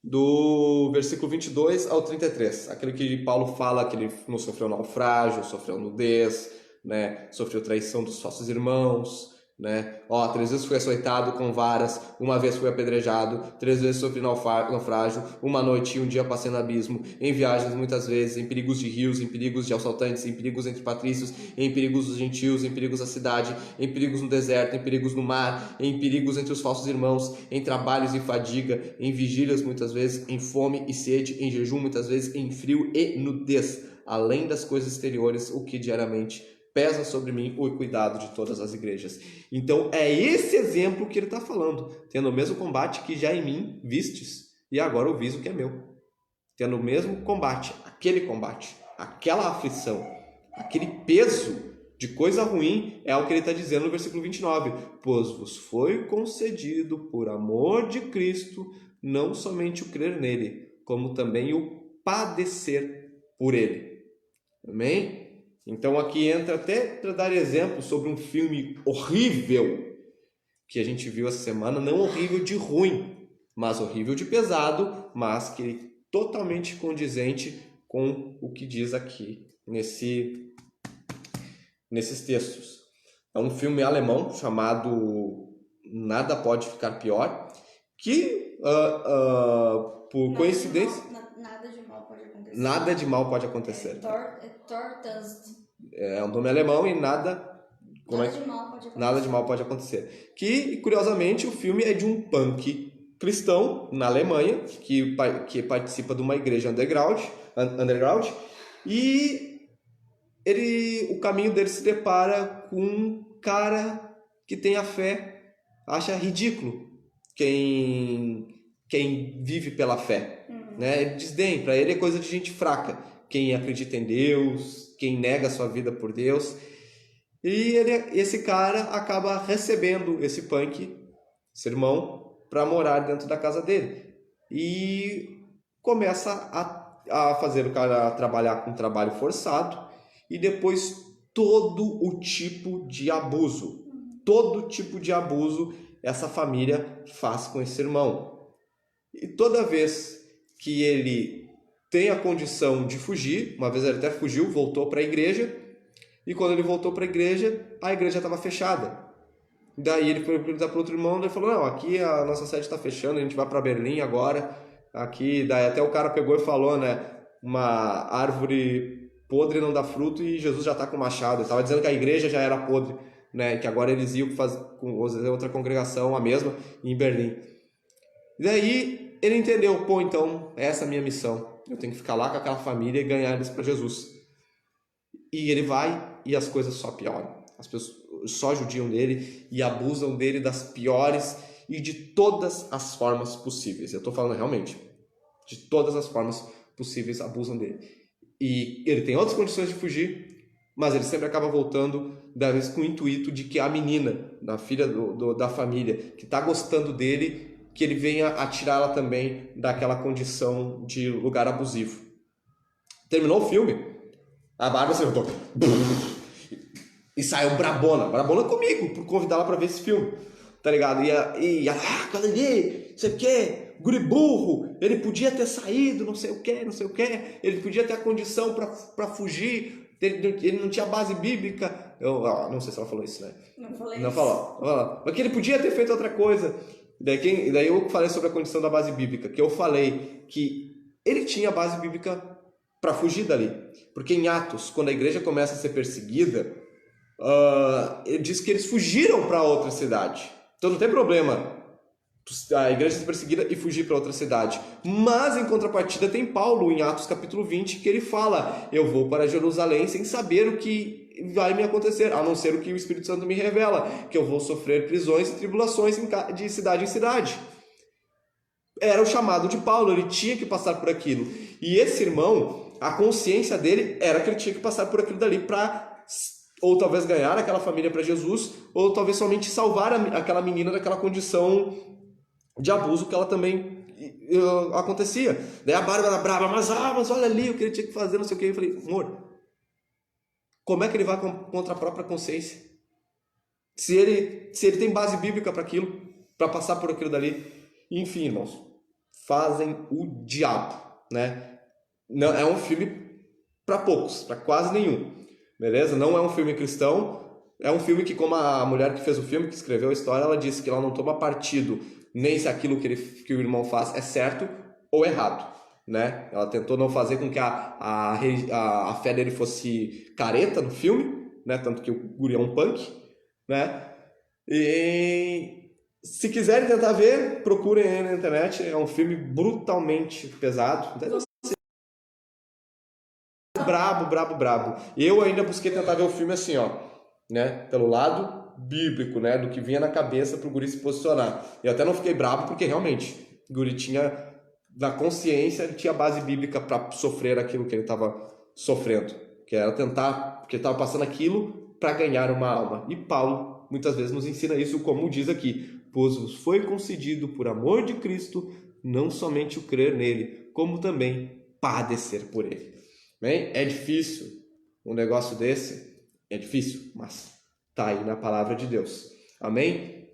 do versículo 22 ao 33. Aquele que Paulo fala que ele não sofreu naufrágio, sofreu nudez, né? Sofreu traição dos falsos irmãos, né? 3 vezes fui açoitado com varas, uma vez fui apedrejado, 3 vezes sofri naufrágio, uma noite e um dia passei no abismo, em viagens muitas vezes, em perigos de rios, em perigos de assaltantes, em perigos entre patrícios, em perigos dos gentios, em perigos da cidade, em perigos no deserto, em perigos no mar, em perigos entre os falsos irmãos, em trabalhos e fadiga, em vigílias muitas vezes, em fome e sede, em jejum muitas vezes, em frio e nudez, além das coisas exteriores, o que diariamente pesa sobre mim o cuidado de todas as igrejas. Então é esse exemplo que ele está falando, tendo o mesmo combate que já em mim vistes, e agora ouvis o que é meu. Tendo o mesmo combate, aquela aflição, aquele peso de coisa ruim, é o que ele está dizendo no versículo 29. Pois vos foi concedido por amor de Cristo, não somente o crer nele, como também o padecer por ele. Amém? Então aqui entra até para dar exemplo sobre um filme horrível que a gente viu essa semana, não horrível de ruim, mas horrível de pesado, mas que totalmente condizente com o que diz aqui nesses textos. É um filme alemão chamado Nada Pode Ficar Pior, que por coincidência... Nada de mal pode acontecer. É um nome alemão e nada de mal pode acontecer. Que, curiosamente, o filme é de um punk cristão na Alemanha, que participa de uma igreja underground e o caminho dele se depara com um cara que tem a fé, acha ridículo quem vive pela fé. Né? Desdém, para ele é coisa de gente fraca. Quem acredita em Deus, quem nega a sua vida por Deus. E esse cara acaba recebendo esse punk, esse irmão, para morar dentro da casa dele. E começa a fazer o cara trabalhar com trabalho forçado e depois todo o tipo de abuso. Todo tipo de abuso essa família faz com esse irmão. E toda vez que ele tem a condição de fugir, uma vez ele até fugiu, voltou para a igreja, e quando ele voltou para a igreja estava fechada. Daí ele foi perguntar para outro irmão, ele falou, não, aqui a nossa sede está fechando, a gente vai para Berlim agora, aqui, daí até o cara pegou e falou, né, uma árvore podre não dá fruto e Jesus já está com machado, ele estava dizendo que a igreja já era podre, né, que agora eles iam fazer outra congregação, a mesma, em Berlim. E daí ele entendeu, então, essa é a minha missão. Eu tenho que ficar lá com aquela família e ganhar eles para Jesus. E ele vai e as coisas só pioram. As pessoas só judiam dele e abusam dele das piores e de todas as formas possíveis. Eu estou falando realmente, de todas as formas possíveis abusam dele. E ele tem outras condições de fugir, mas ele sempre acaba voltando, da vez com o intuito de que a menina, a filha da família, que está gostando dele, que ele venha a tirá-la também daquela condição de lugar abusivo. Terminou o filme, A Bárbara se levantou. E saiu brabona comigo, por convidá-la pra ver esse filme. Tá ligado? E ela, cadê ele? Não sei o que, guri burro, ele podia ter saído, não sei o que, ele podia ter a condição pra fugir, ele não tinha base bíblica. Eu não sei se ela falou isso, né? Não falei Não isso. falou. Mas que ele podia ter feito outra coisa. Daí eu falei sobre a condição da base bíblica, que eu falei que ele tinha base bíblica para fugir dali. Porque em Atos, quando a igreja começa a ser perseguida, ele diz que eles fugiram para outra cidade. Então não tem problema a igreja ser perseguida e fugir para outra cidade. Mas em contrapartida tem Paulo em Atos capítulo 20, que ele fala: eu vou para Jerusalém sem saber o que vai me acontecer, a não ser o que o Espírito Santo me revela, que eu vou sofrer prisões e tribulações de cidade em cidade. Era o chamado de Paulo, ele tinha que passar por aquilo. E esse irmão, a consciência dele era que ele tinha que passar por aquilo dali para ou talvez ganhar aquela família para Jesus, ou talvez somente salvar aquela menina daquela condição de abuso que ela também acontecia. Daí a Bárbara brava, mas olha ali o que ele tinha que fazer, não sei o que. Eu falei, amor, como é que ele vai contra a própria consciência? Se ele tem base bíblica para aquilo, para passar por aquilo dali. Enfim, irmãos, fazem o diabo, né? Não, é um filme para poucos, para quase nenhum, beleza? Não é um filme cristão, é um filme que, como a mulher que fez o filme, que escreveu a história, ela disse que ela não toma partido nem se aquilo que o irmão faz é certo ou errado, né? Ela tentou não fazer com que a fé dele fosse careta no filme, né? Tanto que o guri é um punk, né? E se quiserem tentar ver, procurem aí na internet. É um filme brutalmente pesado. Brabo. Eu ainda busquei tentar ver o filme assim, ó, né? Pelo lado bíblico, né? Do que vinha na cabeça pro guri se posicionar. Eu até não fiquei bravo porque realmente o guri tinha na consciência, ele tinha base bíblica para sofrer aquilo que ele estava sofrendo, que era tentar, porque ele estava passando aquilo para ganhar uma alma. E Paulo muitas vezes nos ensina isso, como diz aqui: pois vos foi concedido por amor de Cristo não somente o crer nele, como também padecer por ele. Bem, é difícil um negócio desse, é difícil, mas tá aí na palavra de Deus. Amém?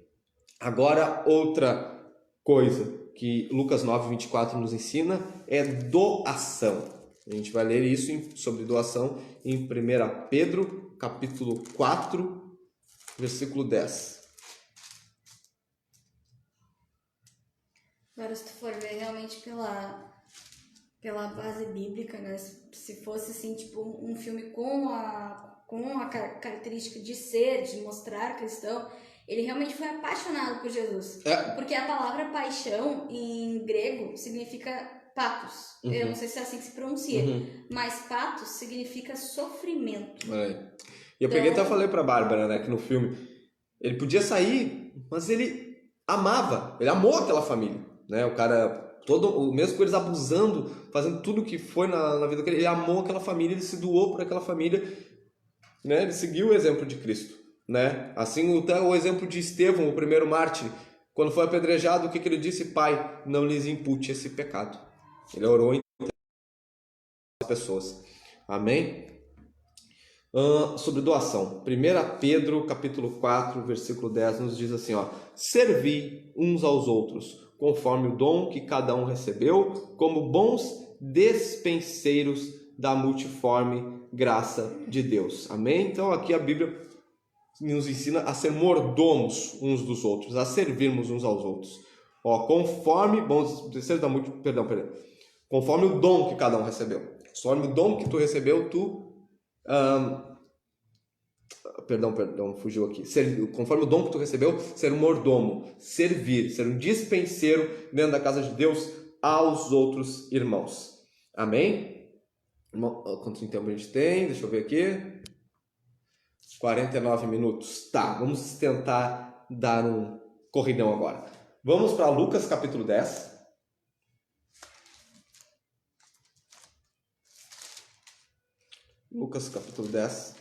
Agora, outra coisa que Lucas 9:24 nos ensina é doação. A gente vai ler isso sobre doação em 1 Pedro, capítulo 4, versículo 10. Agora, se tu for ver realmente pela base bíblica, né? Se fosse assim, tipo, um filme com a característica de mostrar cristão, ele realmente foi apaixonado por Jesus. Porque a palavra paixão em grego significa patos. Eu não sei se é assim que se pronuncia, mas patos significa sofrimento. E eu peguei até falei pra Bárbara, né, que no filme ele podia sair, mas ele amou aquela família, né? O cara, mesmo com eles abusando, fazendo tudo que foi na vida dele, ele amou aquela família, ele se doou por aquela família, né? Ele seguiu o exemplo de Cristo, né? Assim, até o exemplo de Estevão, o primeiro mártir, quando foi apedrejado, o que ele disse? Pai, não lhes impute esse pecado. Ele orou em as pessoas. Amém? Sobre doação. 1 Pedro, capítulo 4, versículo 10, nos diz assim, ó: servi uns aos outros, conforme o dom que cada um recebeu, como bons despenseiros da multiforme graça de Deus. Amém? Então aqui a Bíblia nos ensina a ser mordomos uns dos outros, a servirmos uns aos outros. Ó, conforme bons despenseiros da conforme o dom que cada um recebeu. Conforme o dom que tu recebeu, fugiu aqui. Conforme o dom que tu recebeu, ser um mordomo, servir, ser um dispenseiro dentro da casa de Deus aos outros irmãos. Amém? Quanto tempo a gente tem? Deixa eu ver aqui. 49 minutos. Tá, vamos tentar dar um corridão agora. Vamos para Lucas capítulo 10. Lucas capítulo 10.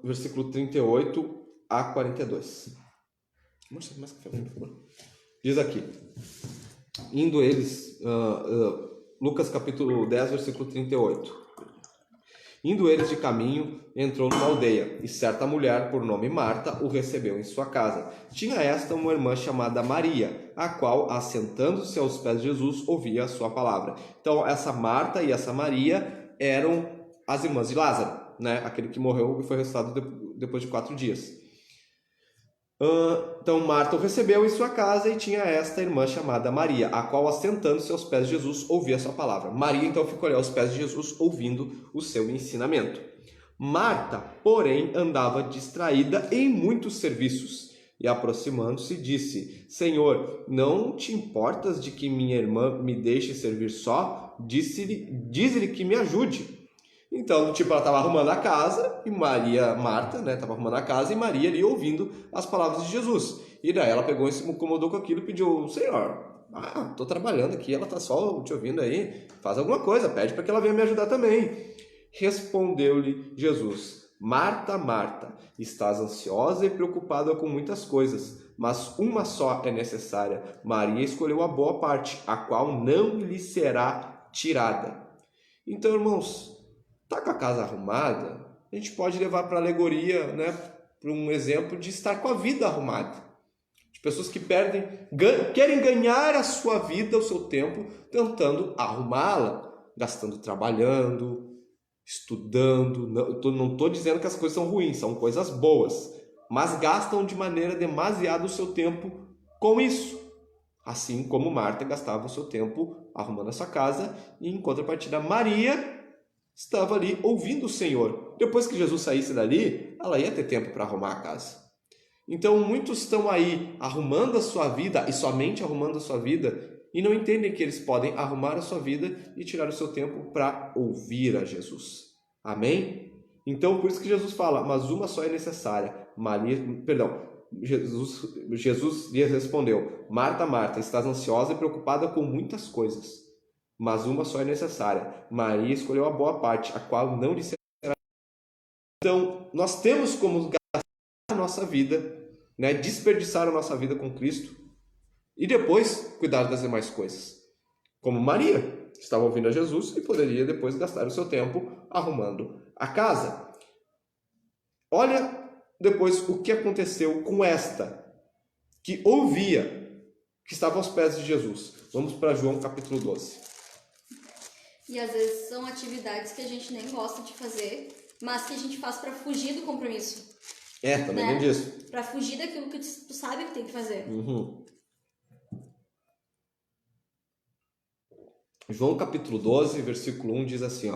Versículo 38 a 42. Mostra mais café, por favor. Diz aqui: indo eles, Lucas capítulo 10, versículo 38. Indo eles de caminho, entrou numa aldeia, e certa mulher, por nome Marta, o recebeu em sua casa. Tinha esta uma irmã chamada Maria, a qual, assentando-se aos pés de Jesus, ouvia a sua palavra. Então, essa Marta e essa Maria eram as irmãs de Lázaro, né? Aquele que morreu e foi ressuscitado depois de 4 dias. Então Marta o recebeu em sua casa e tinha esta irmã chamada Maria, a qual, assentando-se aos pés de Jesus, ouvia a sua palavra. Maria então ficou ali aos pés de Jesus, ouvindo o seu ensinamento. Marta, porém, andava distraída em muitos serviços e, aproximando-se, disse: Senhor, não te importas de que minha irmã me deixe servir só? Diz-lhe que me ajude. Então, tipo, ela estava arrumando a casa e Marta, né, estava arrumando a casa e Maria ali ouvindo as palavras de Jesus. E daí ela pegou e se incomodou com aquilo e pediu: Senhor, tô trabalhando aqui, ela tá só te ouvindo aí, faz alguma coisa, pede para que ela venha me ajudar também. Respondeu-lhe Jesus: Marta, Marta, estás ansiosa e preocupada com muitas coisas, mas uma só é necessária. Maria escolheu a boa parte, a qual não lhe será tirada. Então, irmãos, tá com a casa arrumada, a gente pode levar para alegoria, né, para um exemplo de estar com a vida arrumada. De pessoas que querem ganhar a sua vida, o seu tempo, tentando arrumá-la, trabalhando, estudando. Não estou dizendo que as coisas são ruins, são coisas boas, mas gastam de maneira demasiada o seu tempo com isso. Assim como Marta gastava o seu tempo arrumando a sua casa, e em contrapartida Maria estava ali ouvindo o Senhor. Depois que Jesus saísse dali, ela ia ter tempo para arrumar a casa. Então muitos estão aí arrumando a sua vida e somente arrumando a sua vida e não entendem que eles podem arrumar a sua vida e tirar o seu tempo para ouvir a Jesus. Amém? Então por isso que Jesus fala: mas uma só é necessária. Jesus lhe respondeu: Marta, Marta, estás ansiosa e preocupada com muitas coisas, mas uma só é necessária. Maria escolheu a boa parte, a qual não lhe será. Então, nós temos como gastar a nossa vida, né, desperdiçar a nossa vida com Cristo e depois cuidar das demais coisas. Como Maria estava ouvindo a Jesus e poderia depois gastar o seu tempo arrumando a casa. Olha depois o que aconteceu com esta, que ouvia, que estava aos pés de Jesus. Vamos para João capítulo 12. E às vezes são atividades que a gente nem gosta de fazer, mas que a gente faz para fugir do compromisso. Também né? tem disso. Para fugir daquilo que tu sabe que tem que fazer. João capítulo 12, versículo 1 diz assim,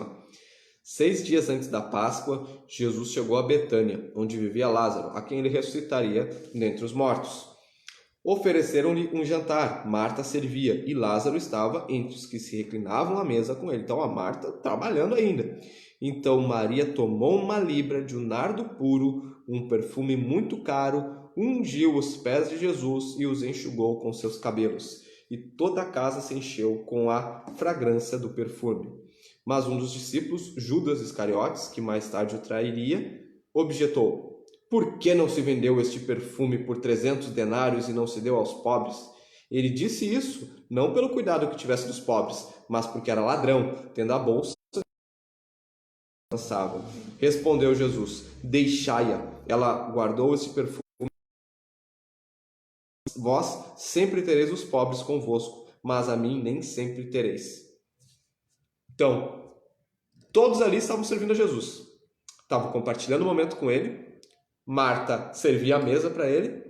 6 dias antes da Páscoa, Jesus chegou a Betânia, onde vivia Lázaro, a quem ele ressuscitaria dentre os mortos. Ofereceram-lhe um jantar, Marta servia, e Lázaro estava entre os que se reclinavam à mesa com ele. Então a Marta trabalhando ainda. Então Maria tomou uma libra de um nardo puro, um perfume muito caro, ungiu os pés de Jesus e os enxugou com seus cabelos. E toda a casa se encheu com a fragrância do perfume. Mas um dos discípulos, Judas Iscariotes, que mais tarde o trairia, objetou: por que não se vendeu este perfume por 300 denários e não se deu aos pobres? Ele disse isso não pelo cuidado que tivesse dos pobres, mas porque era ladrão, tendo a bolsa lançava. Respondeu Jesus: deixai-a, ela guardou esse perfume. Vós sempre tereis os pobres convosco, mas a mim nem sempre tereis. Então, todos ali estavam servindo a Jesus, estavam compartilhando o momento com ele. Marta servia a mesa para ele,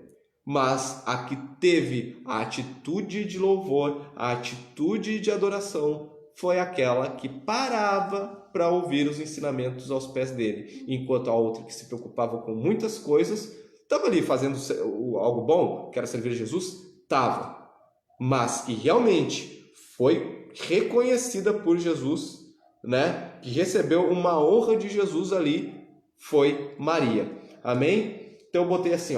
mas a que teve a atitude de louvor, a atitude de adoração, foi aquela que parava para ouvir os ensinamentos aos pés dele, enquanto a outra, que se preocupava com muitas coisas, estava ali fazendo algo bom, que era servir a Jesus, estava, mas que realmente foi reconhecida por Jesus, né? Que recebeu uma honra de Jesus ali, foi Maria. Amém? Então eu botei assim,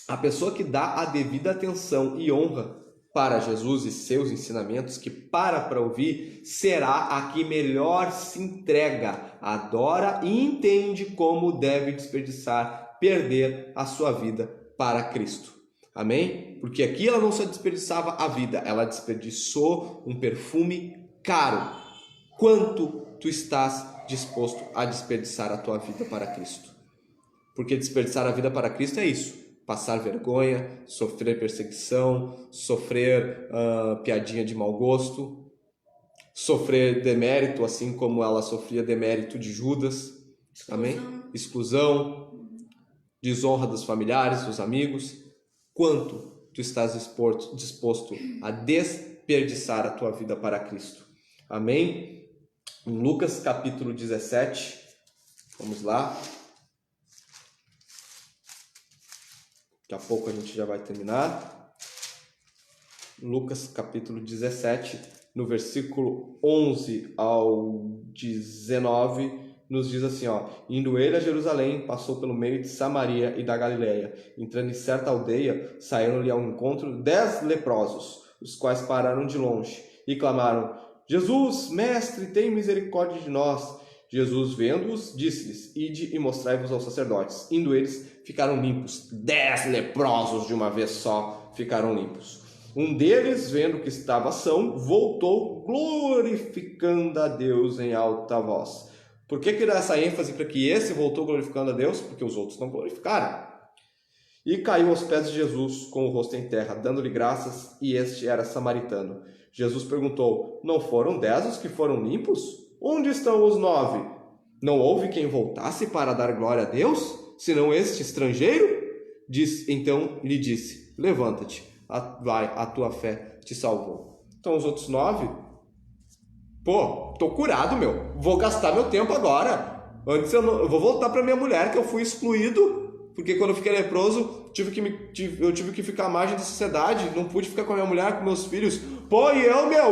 a pessoa que dá a devida atenção e honra para Jesus e seus ensinamentos, que para ouvir, será a que melhor se entrega, adora e entende como deve desperdiçar, perder a sua vida para Cristo. Amém? Porque aqui ela não só desperdiçava a vida, ela desperdiçou um perfume caro. Quanto tu estás disposto a desperdiçar a tua vida para Cristo? Porque desperdiçar a vida para Cristo é isso: passar vergonha, sofrer perseguição, sofrer piadinha de mau gosto, sofrer demérito, assim como ela sofria demérito de Judas. Amém? Exclusão, desonra dos familiares, dos amigos. Quanto tu estás disposto a desperdiçar a tua vida para Cristo? Amém? Em Lucas capítulo 17, vamos lá. Daqui a pouco a gente já vai terminar. Lucas capítulo 17, no versículo 11 ao 19, nos diz assim, ó: indo ele a Jerusalém, passou pelo meio de Samaria e da Galileia. Entrando em certa aldeia, saíram-lhe ao encontro 10 leprosos, os quais pararam de longe e clamaram: Jesus, mestre, tem misericórdia de nós. Jesus, vendo-os, disse-lhes: ide e mostrai-vos aos sacerdotes. Indo eles, ficaram limpos. 10 leprosos de uma vez só ficaram limpos. Um deles, vendo que estava são, voltou glorificando a Deus em alta voz. Por que dá essa ênfase para que esse voltou glorificando a Deus? Porque os outros não glorificaram. E caiu aos pés de Jesus com o rosto em terra, dando-lhe graças, e este era samaritano. Jesus perguntou: não foram 10 os que foram limpos? Onde estão os 9? Não houve quem voltasse para dar glória a Deus, senão este estrangeiro? Então lhe disse: levanta-te, vai, a tua fé te salvou. Então os outros 9, tô curado, vou gastar meu tempo agora. Antes eu vou voltar para minha mulher, que eu fui excluído, porque quando eu fiquei leproso, eu tive que ficar à margem da sociedade, não pude ficar com a minha mulher, com meus filhos.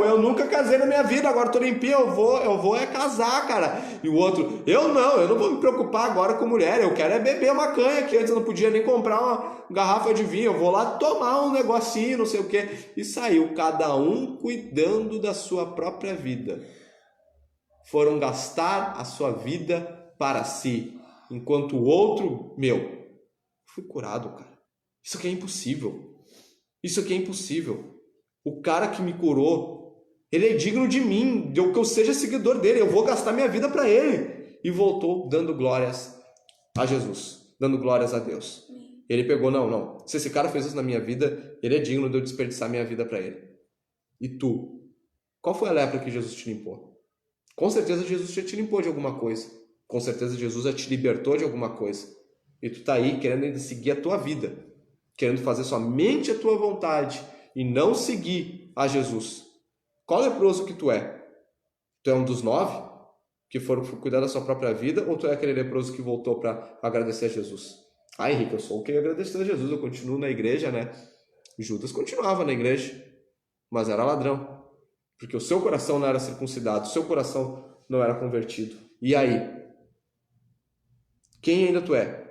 Eu nunca casei na minha vida, agora tô limpinho, eu vou casar, cara. E o outro: eu não vou me preocupar agora com mulher, eu quero beber uma canha, que antes eu não podia nem comprar uma garrafa de vinho, eu vou lá tomar um negocinho, não sei o que. E saiu, cada um cuidando da sua própria vida. Foram gastar a sua vida para si, enquanto o outro, fui curado, cara. Isso aqui é impossível. O cara que me curou, ele é digno de mim, de que eu seja seguidor dele, eu vou gastar minha vida para ele. E voltou dando glórias a Jesus, dando glórias a Deus. Ele pegou: não, se esse cara fez isso na minha vida, ele é digno de eu desperdiçar minha vida para ele. E tu? Qual foi a lepra que Jesus te limpou? Com certeza Jesus já te limpou de alguma coisa. Com certeza Jesus já te libertou de alguma coisa. E tu tá aí querendo ainda seguir a tua vida, querendo fazer somente a tua vontade e não seguir a Jesus. Qual leproso que tu é? Tu é um dos 9 que foram cuidar da sua própria vida, ou tu é aquele leproso que voltou para agradecer a Jesus? Henrique, eu sou o que agradeceu a Jesus, eu continuo na igreja, né? Judas continuava na igreja, mas era ladrão, porque o seu coração não era circuncidado, o seu coração não era convertido. E aí? Quem ainda tu é?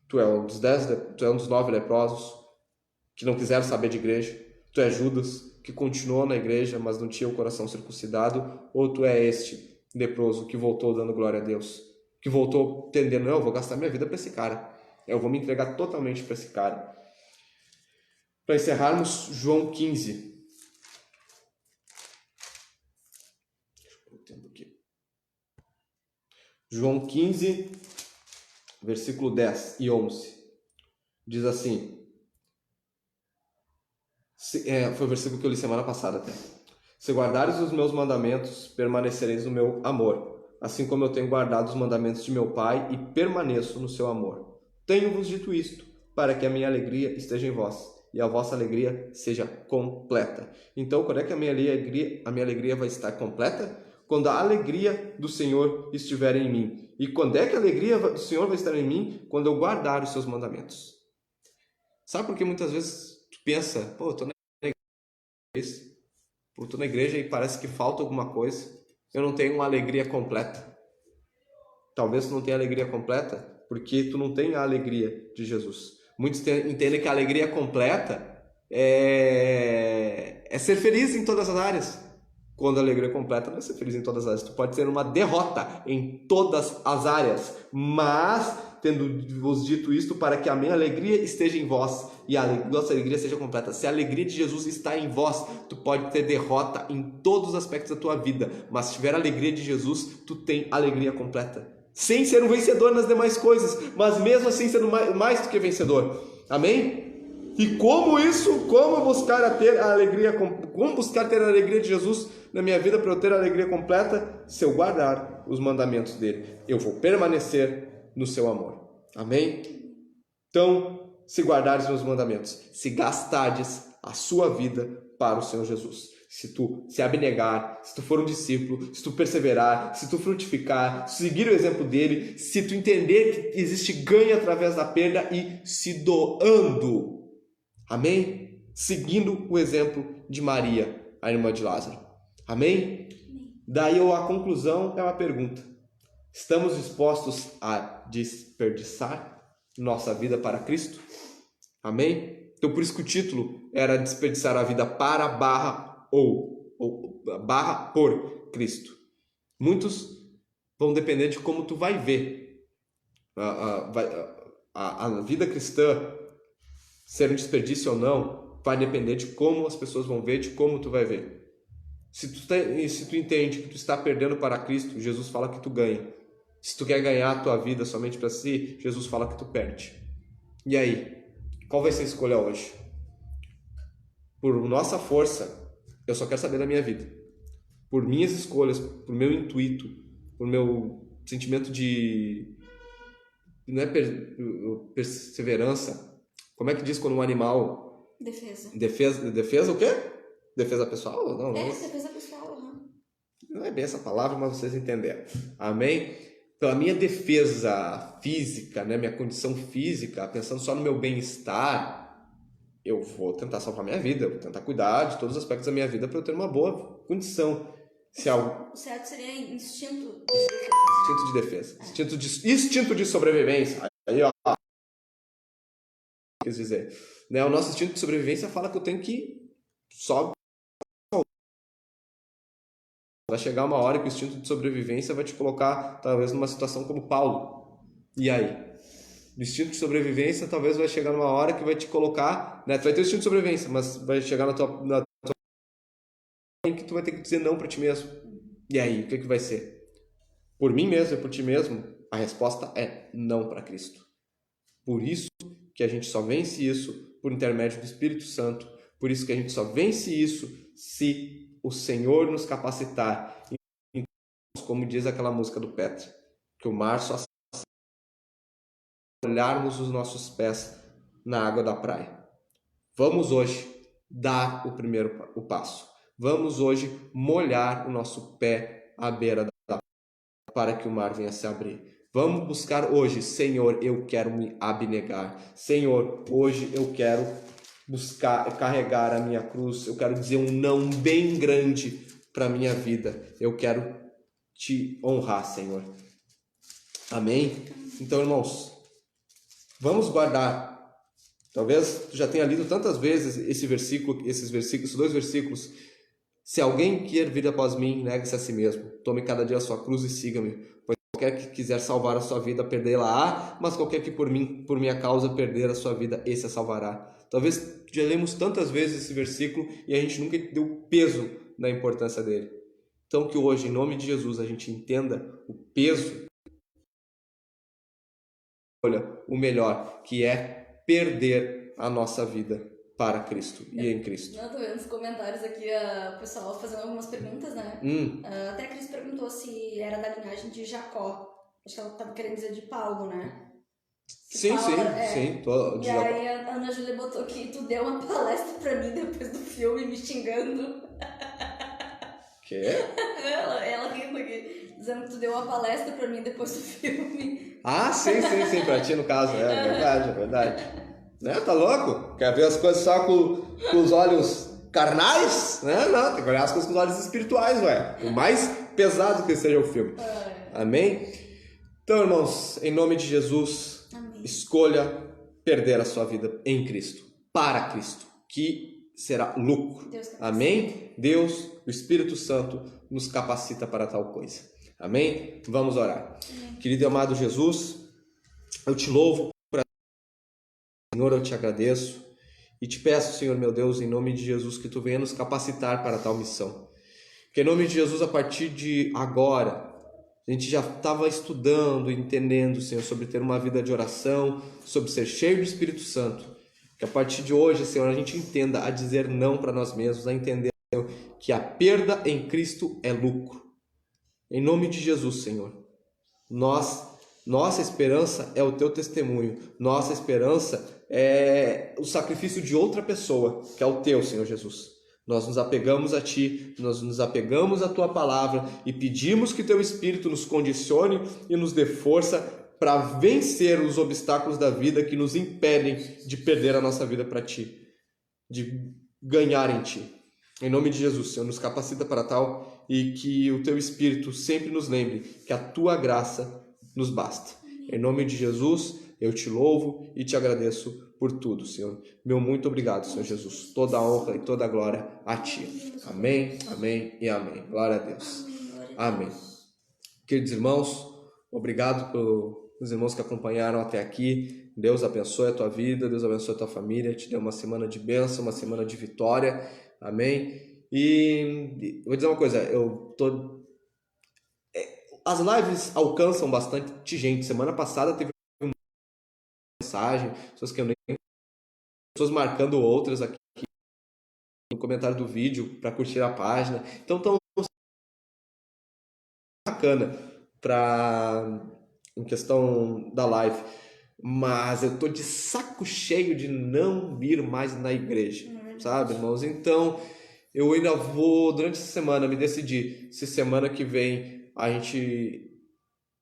Tu é um dos 10, tu é um dos 9 leprosos que não quiseram saber de igreja? Tu é Judas, que continuou na igreja, mas não tinha o coração circuncidado? Ou tu é este leproso que voltou dando glória a Deus? Que voltou entendendo: não, eu vou gastar minha vida para esse cara. Eu vou me entregar totalmente para esse cara. Para encerrarmos, João 15. João 15, versículo 10 e 11. Diz assim... foi o versículo que eu li semana passada até. Se guardares os meus mandamentos, permanecereis no meu amor, assim como eu tenho guardado os mandamentos de meu Pai e permaneço no seu amor. Tenho-vos dito isto, para que a minha alegria esteja em vós e a vossa alegria seja completa. Então, quando é que a minha alegria vai estar completa? Quando a alegria do Senhor estiver em mim. E quando é que a alegria do Senhor vai estar em mim? Quando eu guardar os seus mandamentos. Sabe por que muitas vezes tu pensa: eu tô na igreja e parece que falta alguma coisa, eu não tenho uma alegria completa. Talvez tu não tenha alegria completa porque tu não tem a alegria de Jesus. Muitos entendem que a alegria completa é ser feliz em todas as áreas. Quando a alegria completa não é ser feliz em todas as áreas. Tu pode ter uma derrota em todas as áreas, mas tendo-vos dito isto, para que a minha alegria esteja em vós e a nossa alegria seja completa. Se a alegria de Jesus está em vós, tu pode ter derrota em todos os aspectos da tua vida, mas se tiver a alegria de Jesus, tu tem alegria completa. Sem ser um vencedor nas demais coisas, mas mesmo assim sendo mais do que vencedor. Amém? E como buscar ter a alegria de Jesus na minha vida para eu ter a alegria completa? Se eu guardar os mandamentos dele, eu vou permanecer no seu amor. Amém? Então, se guardares os meus mandamentos, se gastardes a sua vida para o Senhor Jesus, se tu se abnegar, se tu for um discípulo, se tu perseverar, se tu frutificar, seguir o exemplo dele, se tu entender que existe ganho através da perda e se doando. Amém? Seguindo o exemplo de Maria, a irmã de Lázaro. Amém? Daí a conclusão é uma pergunta. Estamos dispostos a desperdiçar nossa vida para Cristo? Amém? Então por isso que o título era desperdiçar a vida para barra por Cristo. Muitos vão depender de como tu vai ver a vida cristã ser um desperdício ou não, vai depender de como as pessoas vão ver, de como tu vai ver. Se tu entende que tu está perdendo para Cristo, Jesus fala que tu ganha. Se tu quer ganhar a tua vida somente para si, Jesus fala que tu perde. E aí? Qual vai ser a escolha hoje? Por nossa força, eu só quero saber da minha vida. Por minhas escolhas, por meu intuito, por meu sentimento de perseverança. Como é que diz quando um animal... Defesa o quê? Defesa pessoal? Não. Defesa pessoal. Não é bem essa palavra, mas vocês entenderam. Amém? Então, a minha defesa física, né, minha condição física, pensando só no meu bem-estar, eu vou tentar salvar minha vida, eu vou tentar cuidar de todos os aspectos da minha vida para eu ter uma boa condição. O certo seria instinto de defesa. Instinto de sobrevivência. Aí, ó. Quer dizer, né, o nosso instinto de sobrevivência fala que eu tenho que só... Vai chegar uma hora que o instinto de sobrevivência vai te colocar, talvez, numa situação como Paulo. E aí? O instinto de sobrevivência talvez vai chegar numa hora que vai te colocar... Né, tu vai ter o instinto de sobrevivência, mas vai chegar na tua em que tu vai ter que dizer não para ti mesmo. E aí, o que vai ser? Por mim mesmo e por ti mesmo, a resposta é não para Cristo. Por isso que a gente só vence isso por intermédio do Espírito Santo. Por isso que a gente só vence isso se o Senhor nos capacitar. Como diz aquela música do Petra, que o mar só olharmos os nossos pés na água da praia. Vamos hoje dar o passo. Vamos hoje molhar o nosso pé à beira da praia para que o mar venha se abrir. Vamos buscar hoje, Senhor, eu quero me abnegar. Senhor, hoje eu quero carregar a minha cruz. Eu quero dizer um não bem grande para a minha vida. Eu quero te honrar, Senhor. Amém? Então, irmãos, vamos guardar. Talvez tu já tenha lido tantas vezes esses dois versículos. Se alguém quer vir após mim, negue-se a si mesmo. Tome cada dia a sua cruz e siga-me. Pois qualquer que quiser salvar a sua vida, perdê-la-á. Mas qualquer que por minha causa perder a sua vida, esse a salvará. Talvez já lemos tantas vezes esse versículo e a gente nunca deu peso na importância dele. Então que hoje, em nome de Jesus, a gente entenda o peso, o melhor, que é perder a nossa vida para Cristo e em Cristo. Eu tô vendo nos comentários aqui o pessoal fazendo algumas perguntas, né? Até a Cris perguntou se era da linhagem de Jacó. Acho que ela tava querendo dizer de Paulo, né? Sim. E aí a Ana Júlia botou que tu deu uma palestra pra mim depois do filme me xingando. Quê? Ela rindo aqui, dizendo que tu deu uma palestra pra mim depois do filme. Ah, sim, pra ti no caso, é verdade. Né, tá louco? Quer ver as coisas só com os olhos carnais? Né? Não, tem que olhar as coisas com os olhos espirituais, ué. O mais pesado que seja o filme. Amém? Então, irmãos, em nome de Jesus, amém. Escolha perder a sua vida em Cristo, para Cristo, que será lucro. Amém? Deus, o Espírito Santo, nos capacita para tal coisa. Amém? Vamos orar. Amém. Querido e amado Jesus, eu te louvo, Senhor, eu te agradeço e te peço, Senhor meu Deus, em nome de Jesus, que tu venha nos capacitar para tal missão. Que em nome de Jesus, a partir de agora, a gente já estava estudando, entendendo, Senhor, sobre ter uma vida de oração, sobre ser cheio do Espírito Santo. Que a partir de hoje, Senhor, a gente entenda a dizer não para nós mesmos, a entender, Senhor, que a perda em Cristo é lucro. Em nome de Jesus, Senhor, nossa esperança é o teu testemunho, nossa esperança é o sacrifício de outra pessoa, que é o teu, Senhor Jesus. Nós nos apegamos a Ti, nós nos apegamos à Tua palavra e pedimos que Teu Espírito nos condicione e nos dê força para vencer os obstáculos da vida que nos impedem de perder a nossa vida para Ti, de ganhar em Ti. Em nome de Jesus, Senhor, nos capacita para tal e que o Teu Espírito sempre nos lembre que a Tua graça nos basta. Em nome de Jesus, eu te louvo e te agradeço por tudo, Senhor. Meu muito obrigado, Senhor Jesus. Toda a honra e toda a glória a Ti. Amém, amém e amém. Glória a Deus. Amém. Queridos irmãos, obrigado pelos irmãos que acompanharam até aqui. Deus abençoe a tua vida, Deus abençoe a tua família, te dê uma semana de bênção, uma semana de vitória. Amém. E vou dizer uma coisa, as lives alcançam bastante gente. Semana passada teve uma mensagem, pessoas marcando outras aqui no comentário do vídeo para curtir a página. Então tão bacana em questão da live. Mas eu tô de saco cheio de não ir mais na igreja, sabe, irmãos? Então eu ainda vou, durante essa semana, me decidir se semana que vem a gente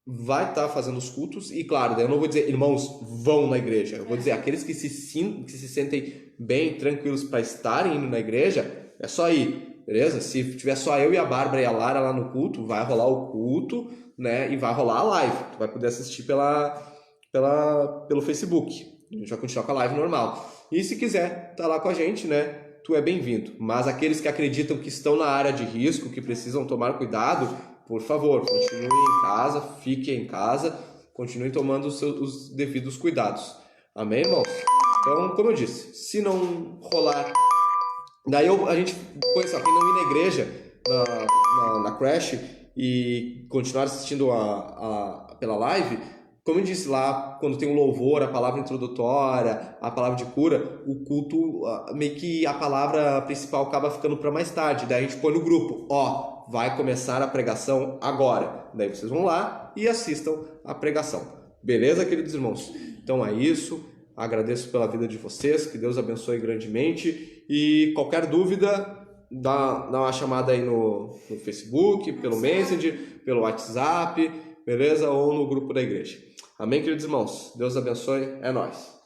vai estar fazendo os cultos. E claro, daí eu não vou dizer, irmãos, vão na igreja. Eu vou dizer, aqueles que se sentem bem, tranquilos para estarem indo na igreja, é só ir, beleza? Se tiver só eu e a Bárbara e a Lara lá no culto, vai rolar o culto, né? E vai rolar a live. Tu vai poder assistir pelo Facebook. A gente vai continuar com a live normal. E se quiser tá lá com a gente, né? Tu é bem-vindo. Mas aqueles que acreditam que estão na área de risco, que precisam tomar cuidado, por favor, continuem em casa, fiquem em casa, continuem tomando os devidos cuidados. Amém, irmãos? Então, como eu disse, se não rolar... Daí a gente põe só, quem não ir na igreja, na creche, e continuar assistindo pela live, como eu disse lá, quando tem um louvor, a palavra introdutória, a palavra de cura, o culto, meio que a palavra principal acaba ficando para mais tarde. Daí a gente põe no grupo, vai começar a pregação agora. Daí vocês vão lá e assistam a pregação. Beleza, queridos irmãos? Então é isso. Agradeço pela vida de vocês. Que Deus abençoe grandemente. E qualquer dúvida, dá uma chamada aí no Facebook, pelo Messenger, pelo WhatsApp, beleza? Ou no grupo da igreja. Amém, queridos irmãos? Deus abençoe. É nóis.